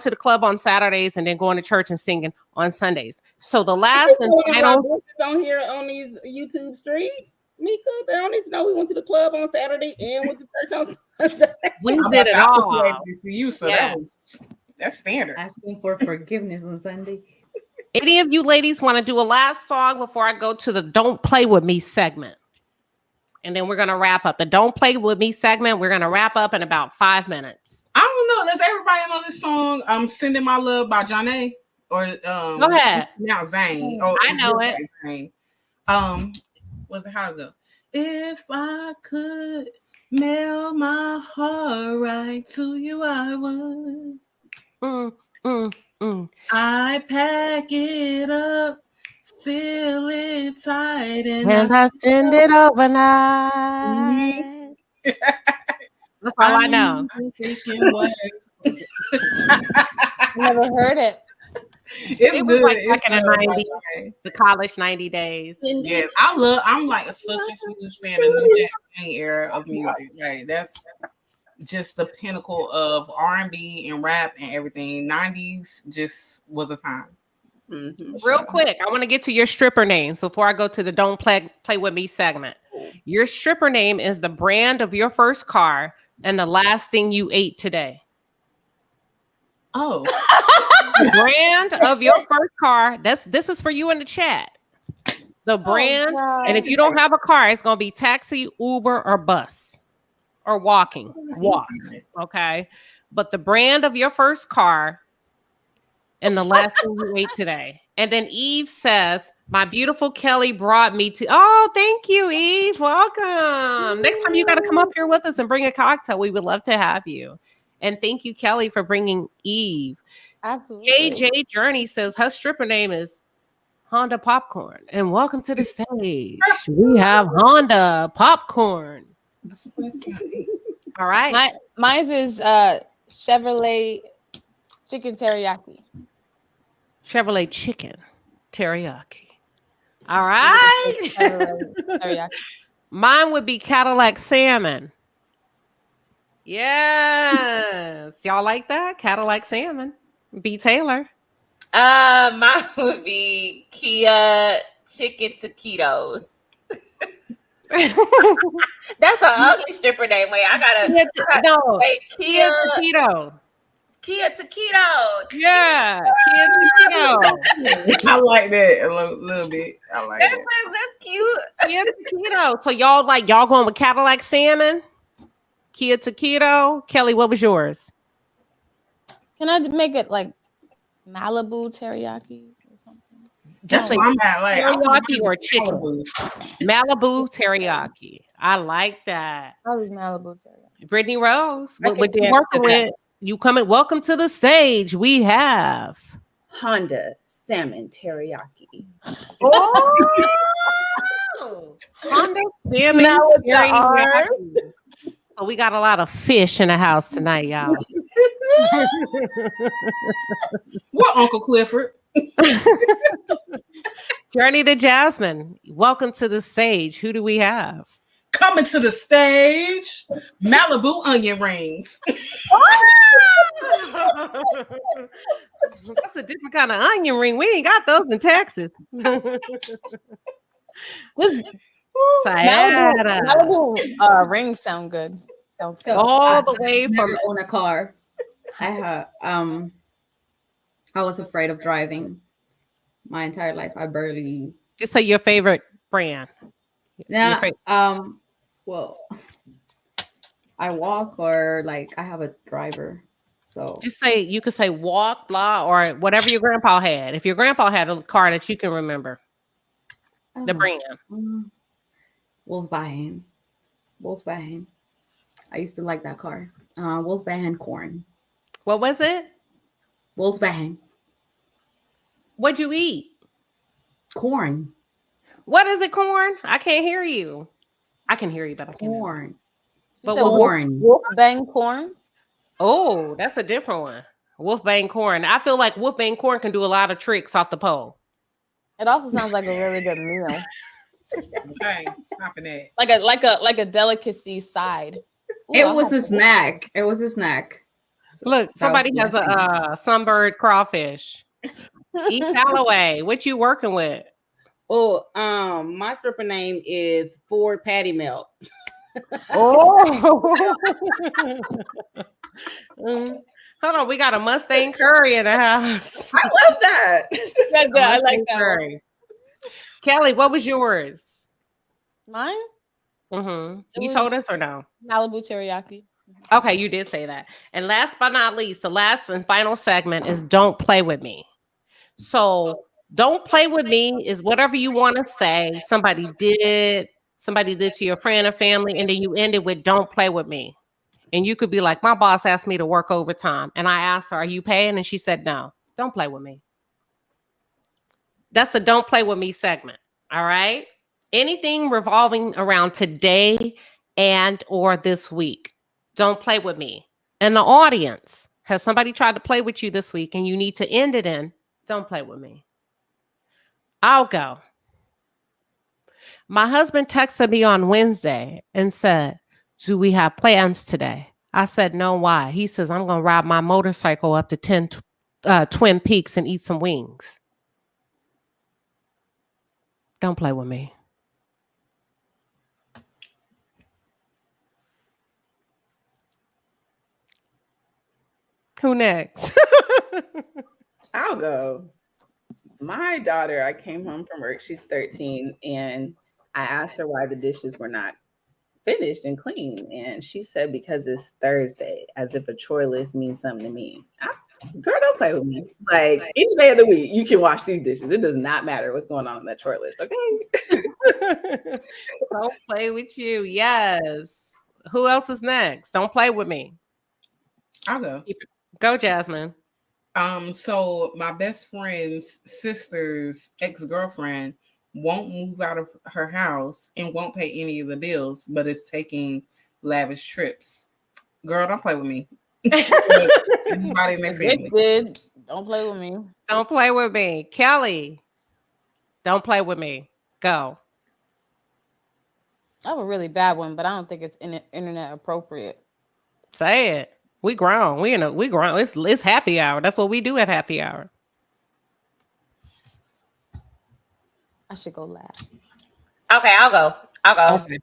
to the club on Saturdays, and then going to church and singing on Sundays. So the last and final on here on these YouTube streets. Mika, they don't need to know we went to the club on Saturday and went to church on Sunday. We did it all. For you, so that's standard. Asking for forgiveness on Sunday. Any of you ladies want to do a last song before I go to the Don't Play With Me segment? And then we're going to wrap up. The Don't Play With Me segment, we're going to wrap up in about 5 minutes. I don't know. Does everybody know this song, Sending My Love by Johnny? Or go ahead. Now Zane. Oh, I know it. Zane. What's it? How's it go? If I could mail my heart right to you, I would. I pack it up, seal it tight, and I send it overnight. That's all I know. Never heard it. It was like back in the 90s, the college 90 days. Yes, I'm like such a huge fan of the Jack King era of music. Right, that's just the pinnacle of R&B and rap and everything. 90s just was a time. Real quick, I want to get to your stripper names before I go to the Don't Play With Me segment. Your stripper name is the brand of your first car and the last thing you ate today. Oh. The brand of your first car. This is for you in the chat. The brand, and if you don't have a car, it's gonna be taxi, Uber, or bus. or walking? Walk. Okay. But the brand of your first car and the last thing you ate today. And then Eve says, my beautiful Kelly brought me to. Oh, thank you, Eve. Welcome. Next time you got to come up here with us and bring a cocktail. We would love to have you. And thank you, Kelly, for bringing Eve. Absolutely. KJ Journey says her stripper name is Honda Popcorn. And welcome to the stage. We have Honda Popcorn. All right. Mine's is Chevrolet chicken teriyaki. Chevrolet chicken teriyaki. All right. Teriyaki. Mine would be Cadillac salmon. Yes. Y'all like that? Cadillac salmon. B. Taylor. Mine would be Kia chicken taquitos. That's an ugly stripper name. Wait, Kia taquito. Kia taquito. Yeah, Kia taquito. I like that a little bit. I like that. That's cute. Kia taquito. So y'all going with Cadillac salmon? Kia taquito. Kelly, what was yours? Can I make it like Malibu teriyaki or something? Just like teriyaki or chicken. Malibu teriyaki. I like that. Probably Malibu teriyaki. Brittany Rose, what you working with? You coming? Welcome to the stage. We have Honda salmon teriyaki. Oh, Honda salmon teriyaki. So we got a lot of fish in the house tonight, y'all. What, Uncle Clifford? Journey to Jasmine. Welcome to the stage. Who do we have? Coming to the stage, Malibu onion rings. That's a different kind of onion ring. We ain't got those in Texas. Malibu rings sound good. Sounds good. All the way Never from own a car. I was afraid of driving my entire life. I barely. Just say your favorite brand. Yeah. Well, I walk or like I have a driver. So just say you could say walk, blah, or whatever your grandpa had. If your grandpa had a car that you can remember, the brand. Volkswagen. I used to like that car. Volkswagen corn. What was it? Volkswagen. What'd you eat? Corn. What is it? Corn? I can't hear you. I can hear you, but I can't. Corn. But corn. Wolfbang corn. Oh, that's a different one. Wolfbang corn. I feel like Wolfbang corn can do a lot of tricks off the pole. It also sounds like a really good meal. Okay, hopping it. Like a delicacy side. Ooh, It was a snack. So look, somebody has a sunbird crawfish. E. Calloway, what you working with? Oh, my stripper name is Ford Patty Melt. Oh. Hold on, we got a Mustang curry in the house. I love that. That's good. I like that curry. Kelly, what was yours? Mine? You told us or no? Malibu teriyaki. Okay, you did say that. And last but not least, the last and final segment is Don't Play With Me. So don't play with me is whatever you want to say. Somebody did to your friend or family, and then you end it with don't play with me. And you could be like, my boss asked me to work overtime. And I asked her, are you paying? And she said, no, don't play with me. That's a don't play with me segment. All right. Anything revolving around today and or this week. Don't play with me. And the audience, has somebody tried to play with you this week and you need to end it in, don't play with me. I'll go. My husband texted me on Wednesday and said, do we have plans today? I said, no, why? He says, I'm going to ride my motorcycle up to Twin Peaks and eat some wings. Don't play with me. Who next? I'll go. My daughter, I came home from work. She's 13, and I asked her why the dishes were not finished and clean. And she said, because it's Thursday, as if a chore list means something to me. Girl, don't play with me. Like, any day of the week, you can wash these dishes. It does not matter what's going on that chore list, okay? Don't play with you. Yes. Who else is next? Don't play with me. I'll go. Go, Jasmine. So my best friend's sister's ex-girlfriend won't move out of her house and won't pay any of the bills, but is taking lavish trips. Girl, don't play with me. Anybody in their family. Addicted. Don't play with me. Don't play with me. Kelly, don't play with me. Go. I have a really bad one, but I don't think it's internet appropriate. Say it. We grown. We grown. It's happy hour. That's what we do at happy hour. I should go last. Okay, I'll go. Okay.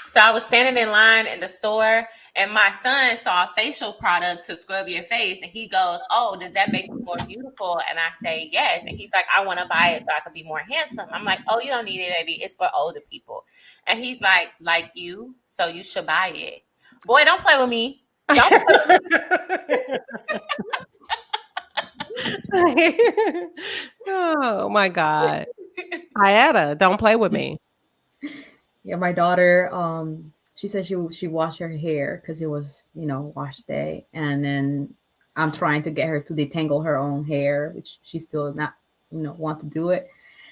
So I was standing in line in the store, and my son saw a facial product to scrub your face, and he goes, "Oh, does that make you more beautiful?" And I say, "Yes." And he's like, "I want to buy it so I could be more handsome." I'm like, "Oh, you don't need it, baby. It's for older people." And he's like you, so you should buy it. Boy, don't play with me. Don't play with me. Oh my God. Ayada, don't play with me. Yeah, my daughter, she said she washed her hair because it was, wash day. And then I'm trying to get her to detangle her own hair, which she still not, want to do it.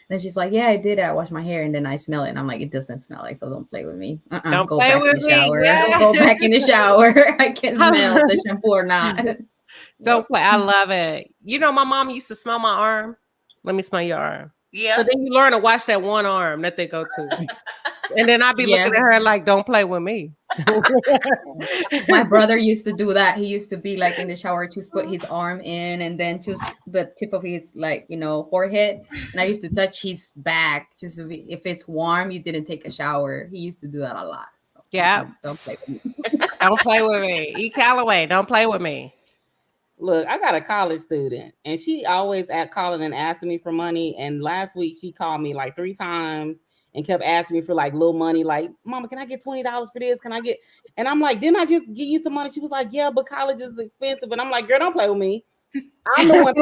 Then she's like, "Yeah, I did. I washed my hair." And then I smell it. And I'm like, "It doesn't smell like, so don't play with me. Don't go play back with in the me. shower. Yeah. Go back in the shower. I can smell the shampoo or not." Don't play. I love it. My mom used to smell my arm. Let me smell your arm. Yeah. So then you learn to wash that one arm that they go to. And then I'd be looking at her like, "Don't play with me." My brother used to do that. He used to be like in the shower, just put his arm in and then just the tip of his forehead. And I used to touch his back just to be, if it's warm, you didn't take a shower. He used to do that a lot. So yeah. Don't play with me. Don't play with me. E. Calloway, don't play with me. Look, I got a college student and she always calling and asking me for money. And last week she called me like 3 times and kept asking me for like little money. Like, "Mama, can I get $20 for this? Can I get?" And I'm like, "Didn't I just give you some money?" She was like, "Yeah, but college is expensive." And I'm like, "Girl, don't play with me. I'm the one.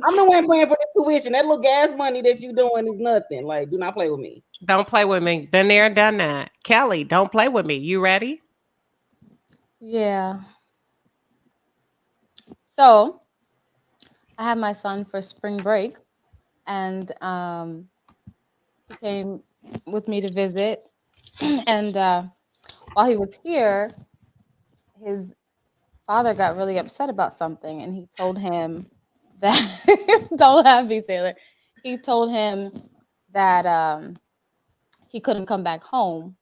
I'm the one paying for the tuition. That little gas money that you doing is nothing. Like, do not play with me. Don't play with me. Been there, done that. Kelly, don't play with me. You ready? Yeah. So I had my son for spring break, and he came with me to visit. And while he was here, his father got really upset about something, and he told him that don't laugh, me, Taylor. He told him that he couldn't come back home,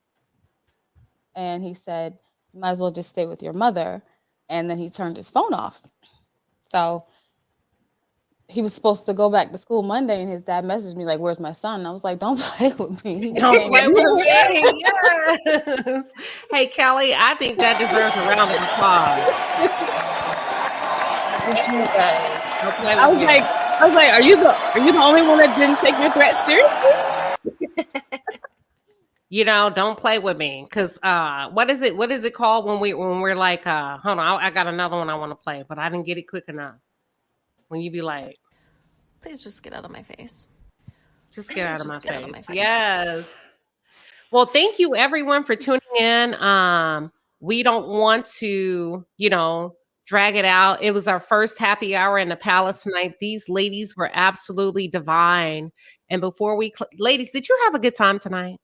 and he said, "You might as well just stay with your mother." And then he turned his phone off. So he was supposed to go back to school Monday, and his dad messaged me like, "Where's my son?" And I was like, "Don't play with me. Don't play with me." Yes. Hey, Kelly, I think that deserves a round of applause. Don't play with me. I was like, are you the only one that didn't take your threat seriously? Don't play with me. Cause what is it called when we're like, hold on, I got another one I want to play, but I didn't get it quick enough. When you be like, "Please just get out of my face. Just get out of my face." Yes. Well, thank you everyone for tuning in. We don't want to, drag it out. It was our first happy hour in the palace tonight. These ladies were absolutely divine. And before we, ladies, did you have a good time tonight?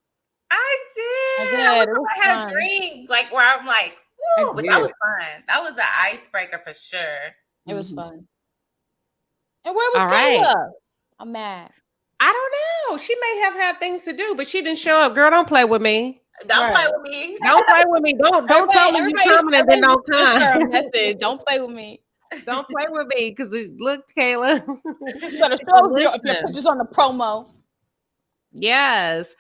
I did. I had a drink, like where I'm like, woo, but that was fun. That was an icebreaker for sure. It was fun. And where was Kayla? Right. I'm mad. I don't know. She may have had things to do, but she didn't show up. Girl, don't play with me. Don't play with me. Don't play with me. Don't tell me you coming and then don't come. Message. Don't play with me. Don't play with me, because look, Kayla. You better show your pictures on the promo. Yes.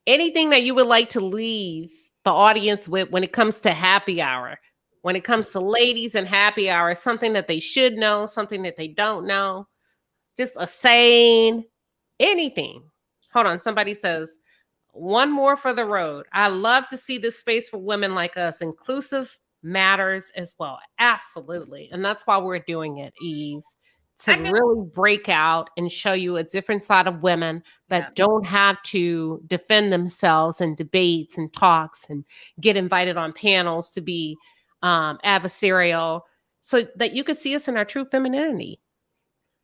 Anything that you would like to leave the audience with when it comes to happy hour, when it comes to ladies and happy hour, something that they should know, something that they don't know, just a saying, anything. Hold on. Somebody says, one more for the road. I love to see this space for women like us. Inclusive matters as well. Absolutely. And that's why we're doing it, Eve, to really break out and show you a different side of women that don't have to defend themselves in debates and talks and get invited on panels to be adversarial, so that you can see us in our true femininity.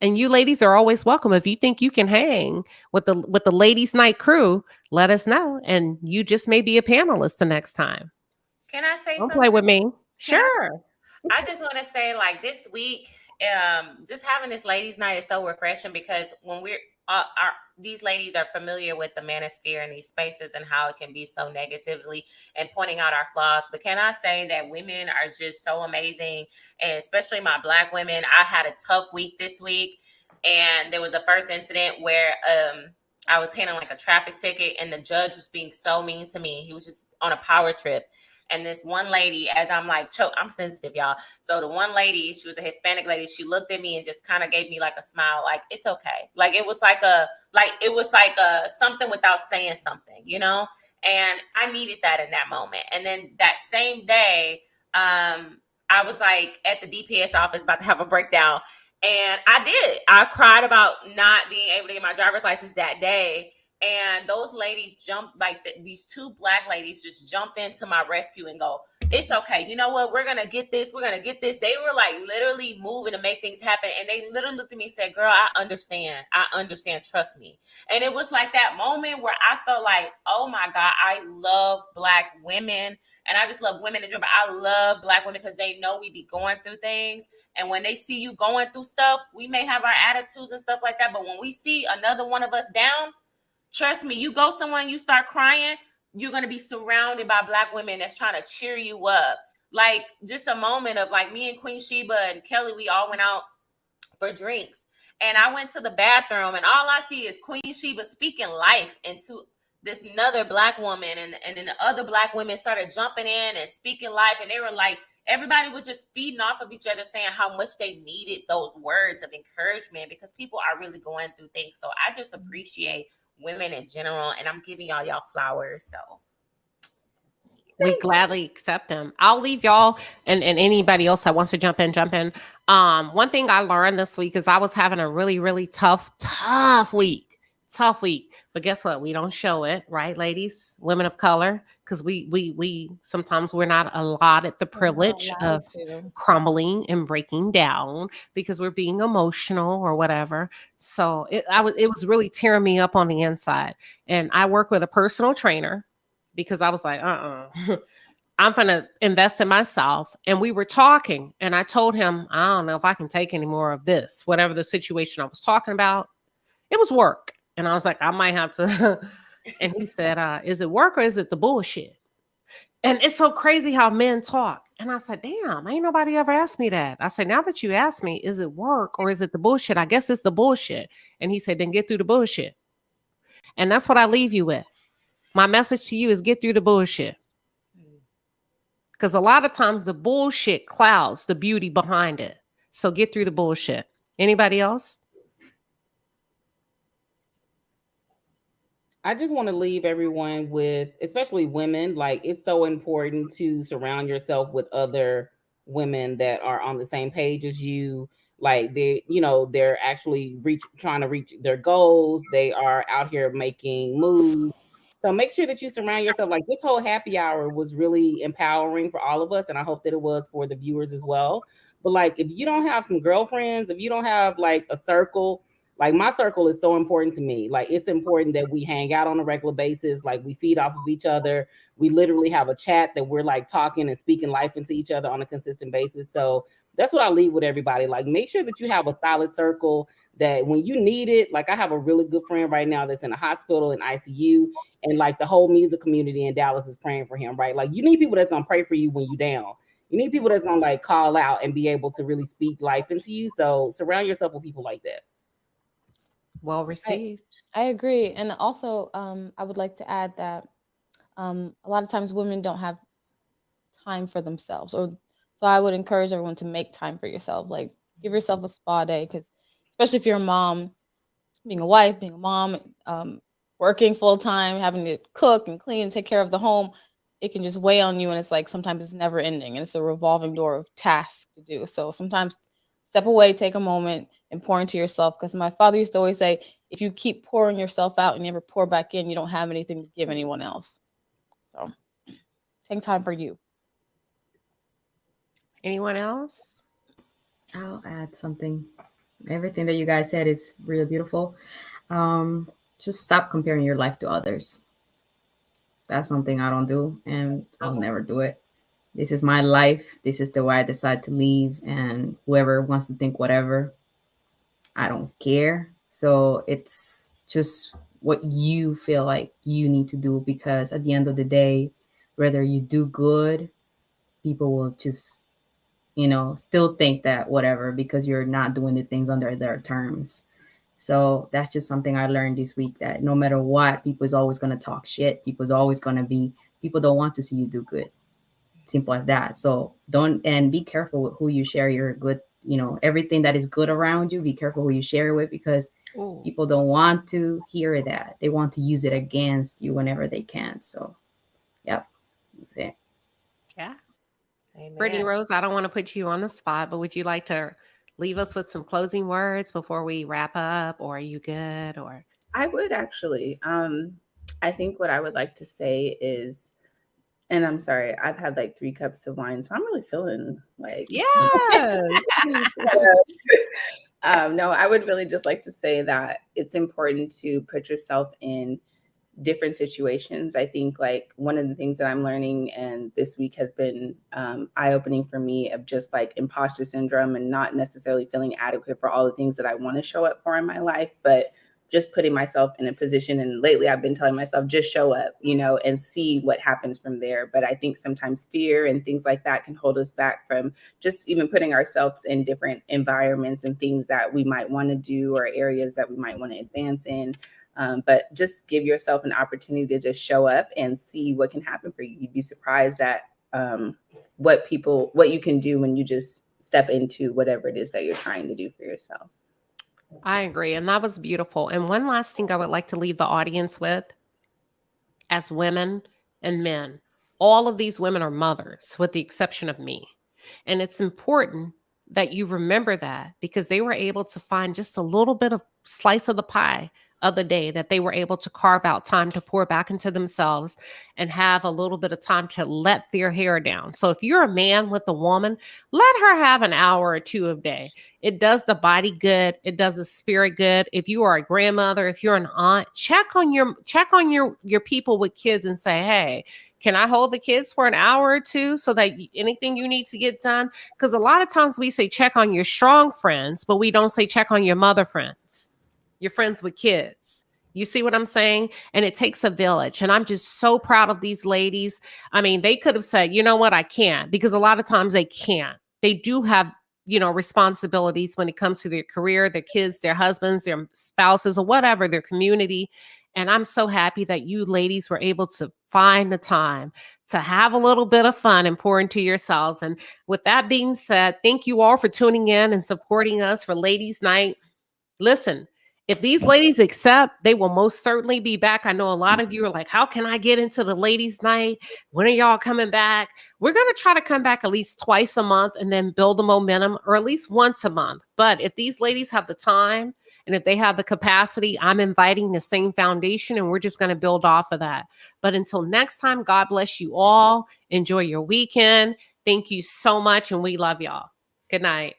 And you ladies are always welcome. If you think you can hang with the ladies night crew, let us know. And you just may be a panelist the next time. Can I say Don't something? play with me. Sure. I just want to say, like, this week, just having this ladies night is so refreshing, because when we're these ladies are familiar with the manosphere and these spaces and how it can be so negatively and pointing out our flaws. But can I say that women are just so amazing, and especially my Black women. I had a tough week this week, and there was a first incident where I was handling like a traffic ticket, and the judge was being so mean to me. He was just on a power trip. And this one lady, as I'm like, I'm sensitive, y'all. So the one lady, she was a Hispanic lady. She looked at me and just kind of gave me like a smile, like, it's okay. Like, it was like something without saying something, you know? And I needed that in that moment. And then that same day, I was like at the DPS office about to have a breakdown. And I did. I cried about not being able to get my driver's license that day. And those ladies jumped, like these two Black ladies just jumped into my rescue and go, it's okay. You know what? We're going to get this. We're going to get this. They were like literally moving to make things happen. And they literally looked at me and said, girl, I understand. I understand. Trust me. And it was like that moment where I felt like, oh my God, I love Black women. And I just love women in general. But I love Black women because they know we be going through things. And when they see you going through stuff, we may have our attitudes and stuff like that. But when we see another one of us down, trust me, you go somewhere and you start crying, you're going to be surrounded by Black women that's trying to cheer you up. Like, just a moment of, like, me and Queen Sheba and Kelly, we all went out for drinks. And I went to the bathroom, and all I see is Queen Sheba speaking life into this another Black woman. And then the other Black women started jumping in and speaking life. And they were like, everybody was just feeding off of each other, saying how much they needed those words of encouragement, because people are really going through things. So I just appreciate women in general, and I'm giving y'all flowers. So we gladly accept them. I'll leave y'all and anybody else that wants to jump in. One thing I learned this week is I was having a really, really tough week. But guess what? We don't show it, right, ladies, women of color, because we sometimes we're not allotted the privilege of crumbling and breaking down because we're being emotional or whatever. So it was really tearing me up on the inside. And I work with a personal trainer because I was like, I'm going to invest in myself. And we were talking, and I told him, I don't know if I can take any more of this, whatever the situation I was talking about. It was work. And I was like, I might have to. And he said, is it work or is it the bullshit? And it's so crazy how men talk. And I said, damn, ain't nobody ever asked me that. I said, now that you asked me, is it work or is it the bullshit? I guess it's the bullshit. And he said, then get through the bullshit. And that's what I leave you with. My message to you is get through the bullshit. Because a lot of times the bullshit clouds the beauty behind it. So get through the bullshit. Anybody else? I just want to leave everyone with, especially women, like, it's so important to surround yourself with other women that are on the same page as you. Like, they're actually trying to reach their goals. They are out here making moves. So make sure that you surround yourself. Like, this whole happy hour was really empowering for all of us, and I hope that it was for the viewers as well. But like, if you don't have some girlfriends, if you don't have like a circle, like, my circle is so important to me. Like, it's important that we hang out on a regular basis. Like, we feed off of each other. We literally have a chat that we're like talking and speaking life into each other on a consistent basis. So that's what I leave with everybody. Like, make sure that you have a solid circle that when you need it, like, I have a really good friend right now that's in a hospital in ICU, and like the whole music community in Dallas is praying for him, right? Like, you need people that's going to pray for you when you're down. You need people that's going to like call out and be able to really speak life into you. So surround yourself with people like that. Well received. I agree. And also, I would like to add that a lot of times women don't have time for themselves. So I would encourage everyone to make time for yourself. Like, give yourself a spa day, because especially if you're a mom, being a wife, being a mom, working full time, having to cook and clean, take care of the home, it can just weigh on you. And it's like sometimes it's never ending and it's a revolving door of tasks to do. So sometimes step away, take a moment, and pour into yourself. Because my father used to always say, if you keep pouring yourself out and you never pour back in, you don't have anything to give anyone else. So take time for you. Anyone else? I'll add something. Everything that you guys said is really beautiful. Just stop comparing your life to others. That's something I don't do, and I'll never do it. This is my life. This is the way I decide to leave, and whoever wants to think whatever, I don't care. So it's just what you feel like you need to do, because at the end of the day, whether you do good, people will just, still think that whatever, because you're not doing the things under their terms. So that's just something I learned this week, that no matter what, people's always going to talk shit. People don't want to see you do good. Simple as that. So and be careful with who you share your good, everything that is good around you. Be careful who you share it with, because people don't want to hear that. They want to use it against you whenever they can. So, yep. That's it. Yeah. Amen. Brittany Rose, I don't want to put you on the spot, but would you like to leave us with some closing words before we wrap up, or are you good? Or I would actually. I think what I would like to say is, and I'm sorry, I've had like 3 cups of wine, so I'm really feeling like yes. No, I would really just like to say that it's important to put yourself in different situations. I think like one of the things that I'm learning, and this week has been eye-opening for me, of just like imposter syndrome and not necessarily feeling adequate for all the things that I want to show up for in my life, but just putting myself in a position. And lately I've been telling myself, just show up, and see what happens from there. But I think sometimes fear and things like that can hold us back from just even putting ourselves in different environments and things that we might want to do, or areas that we might want to advance in. But just give yourself an opportunity to just show up and see what can happen for you. You'd be surprised at what you can do when you just step into whatever it is that you're trying to do for yourself. I agree. And that was beautiful. And one last thing I would like to leave the audience with, as women and men, all of these women are mothers, with the exception of me. And it's important that you remember that, because they were able to find just a little bit of slice of the pie of the day, that they were able to carve out time to pour back into themselves and have a little bit of time to let their hair down. So if you're a man with a woman, let her have an hour or 2 a day. It does the body good. It does the spirit good. If you are a grandmother, if you're an aunt, check on your people with kids and say, hey, can I hold the kids for an hour or 2 so that anything you need to get done? Because a lot of times we say check on your strong friends, but we don't say check on your mother friends, your friends with kids. You see what I'm saying? And it takes a village. And I'm just so proud of these ladies. I mean, they could have said, you know what, I can't, because a lot of times they can't. They do have, responsibilities when it comes to their career, their kids, their husbands, their spouses, or whatever, their community. And I'm so happy that you ladies were able to find the time to have a little bit of fun and pour into yourselves. And with that being said, thank you all for tuning in and supporting us for Ladies Night. Listen, if these ladies accept, they will most certainly be back. I know a lot of you are like, how can I get into the Ladies Night? When are y'all coming back? We're going to try to come back at least twice a month and then build the momentum, or at least once a month. But if these ladies have the time and if they have the capacity, I'm inviting the same foundation, and we're just going to build off of that. But until next time, God bless you all. Enjoy your weekend. Thank you so much. And we love y'all. Good night.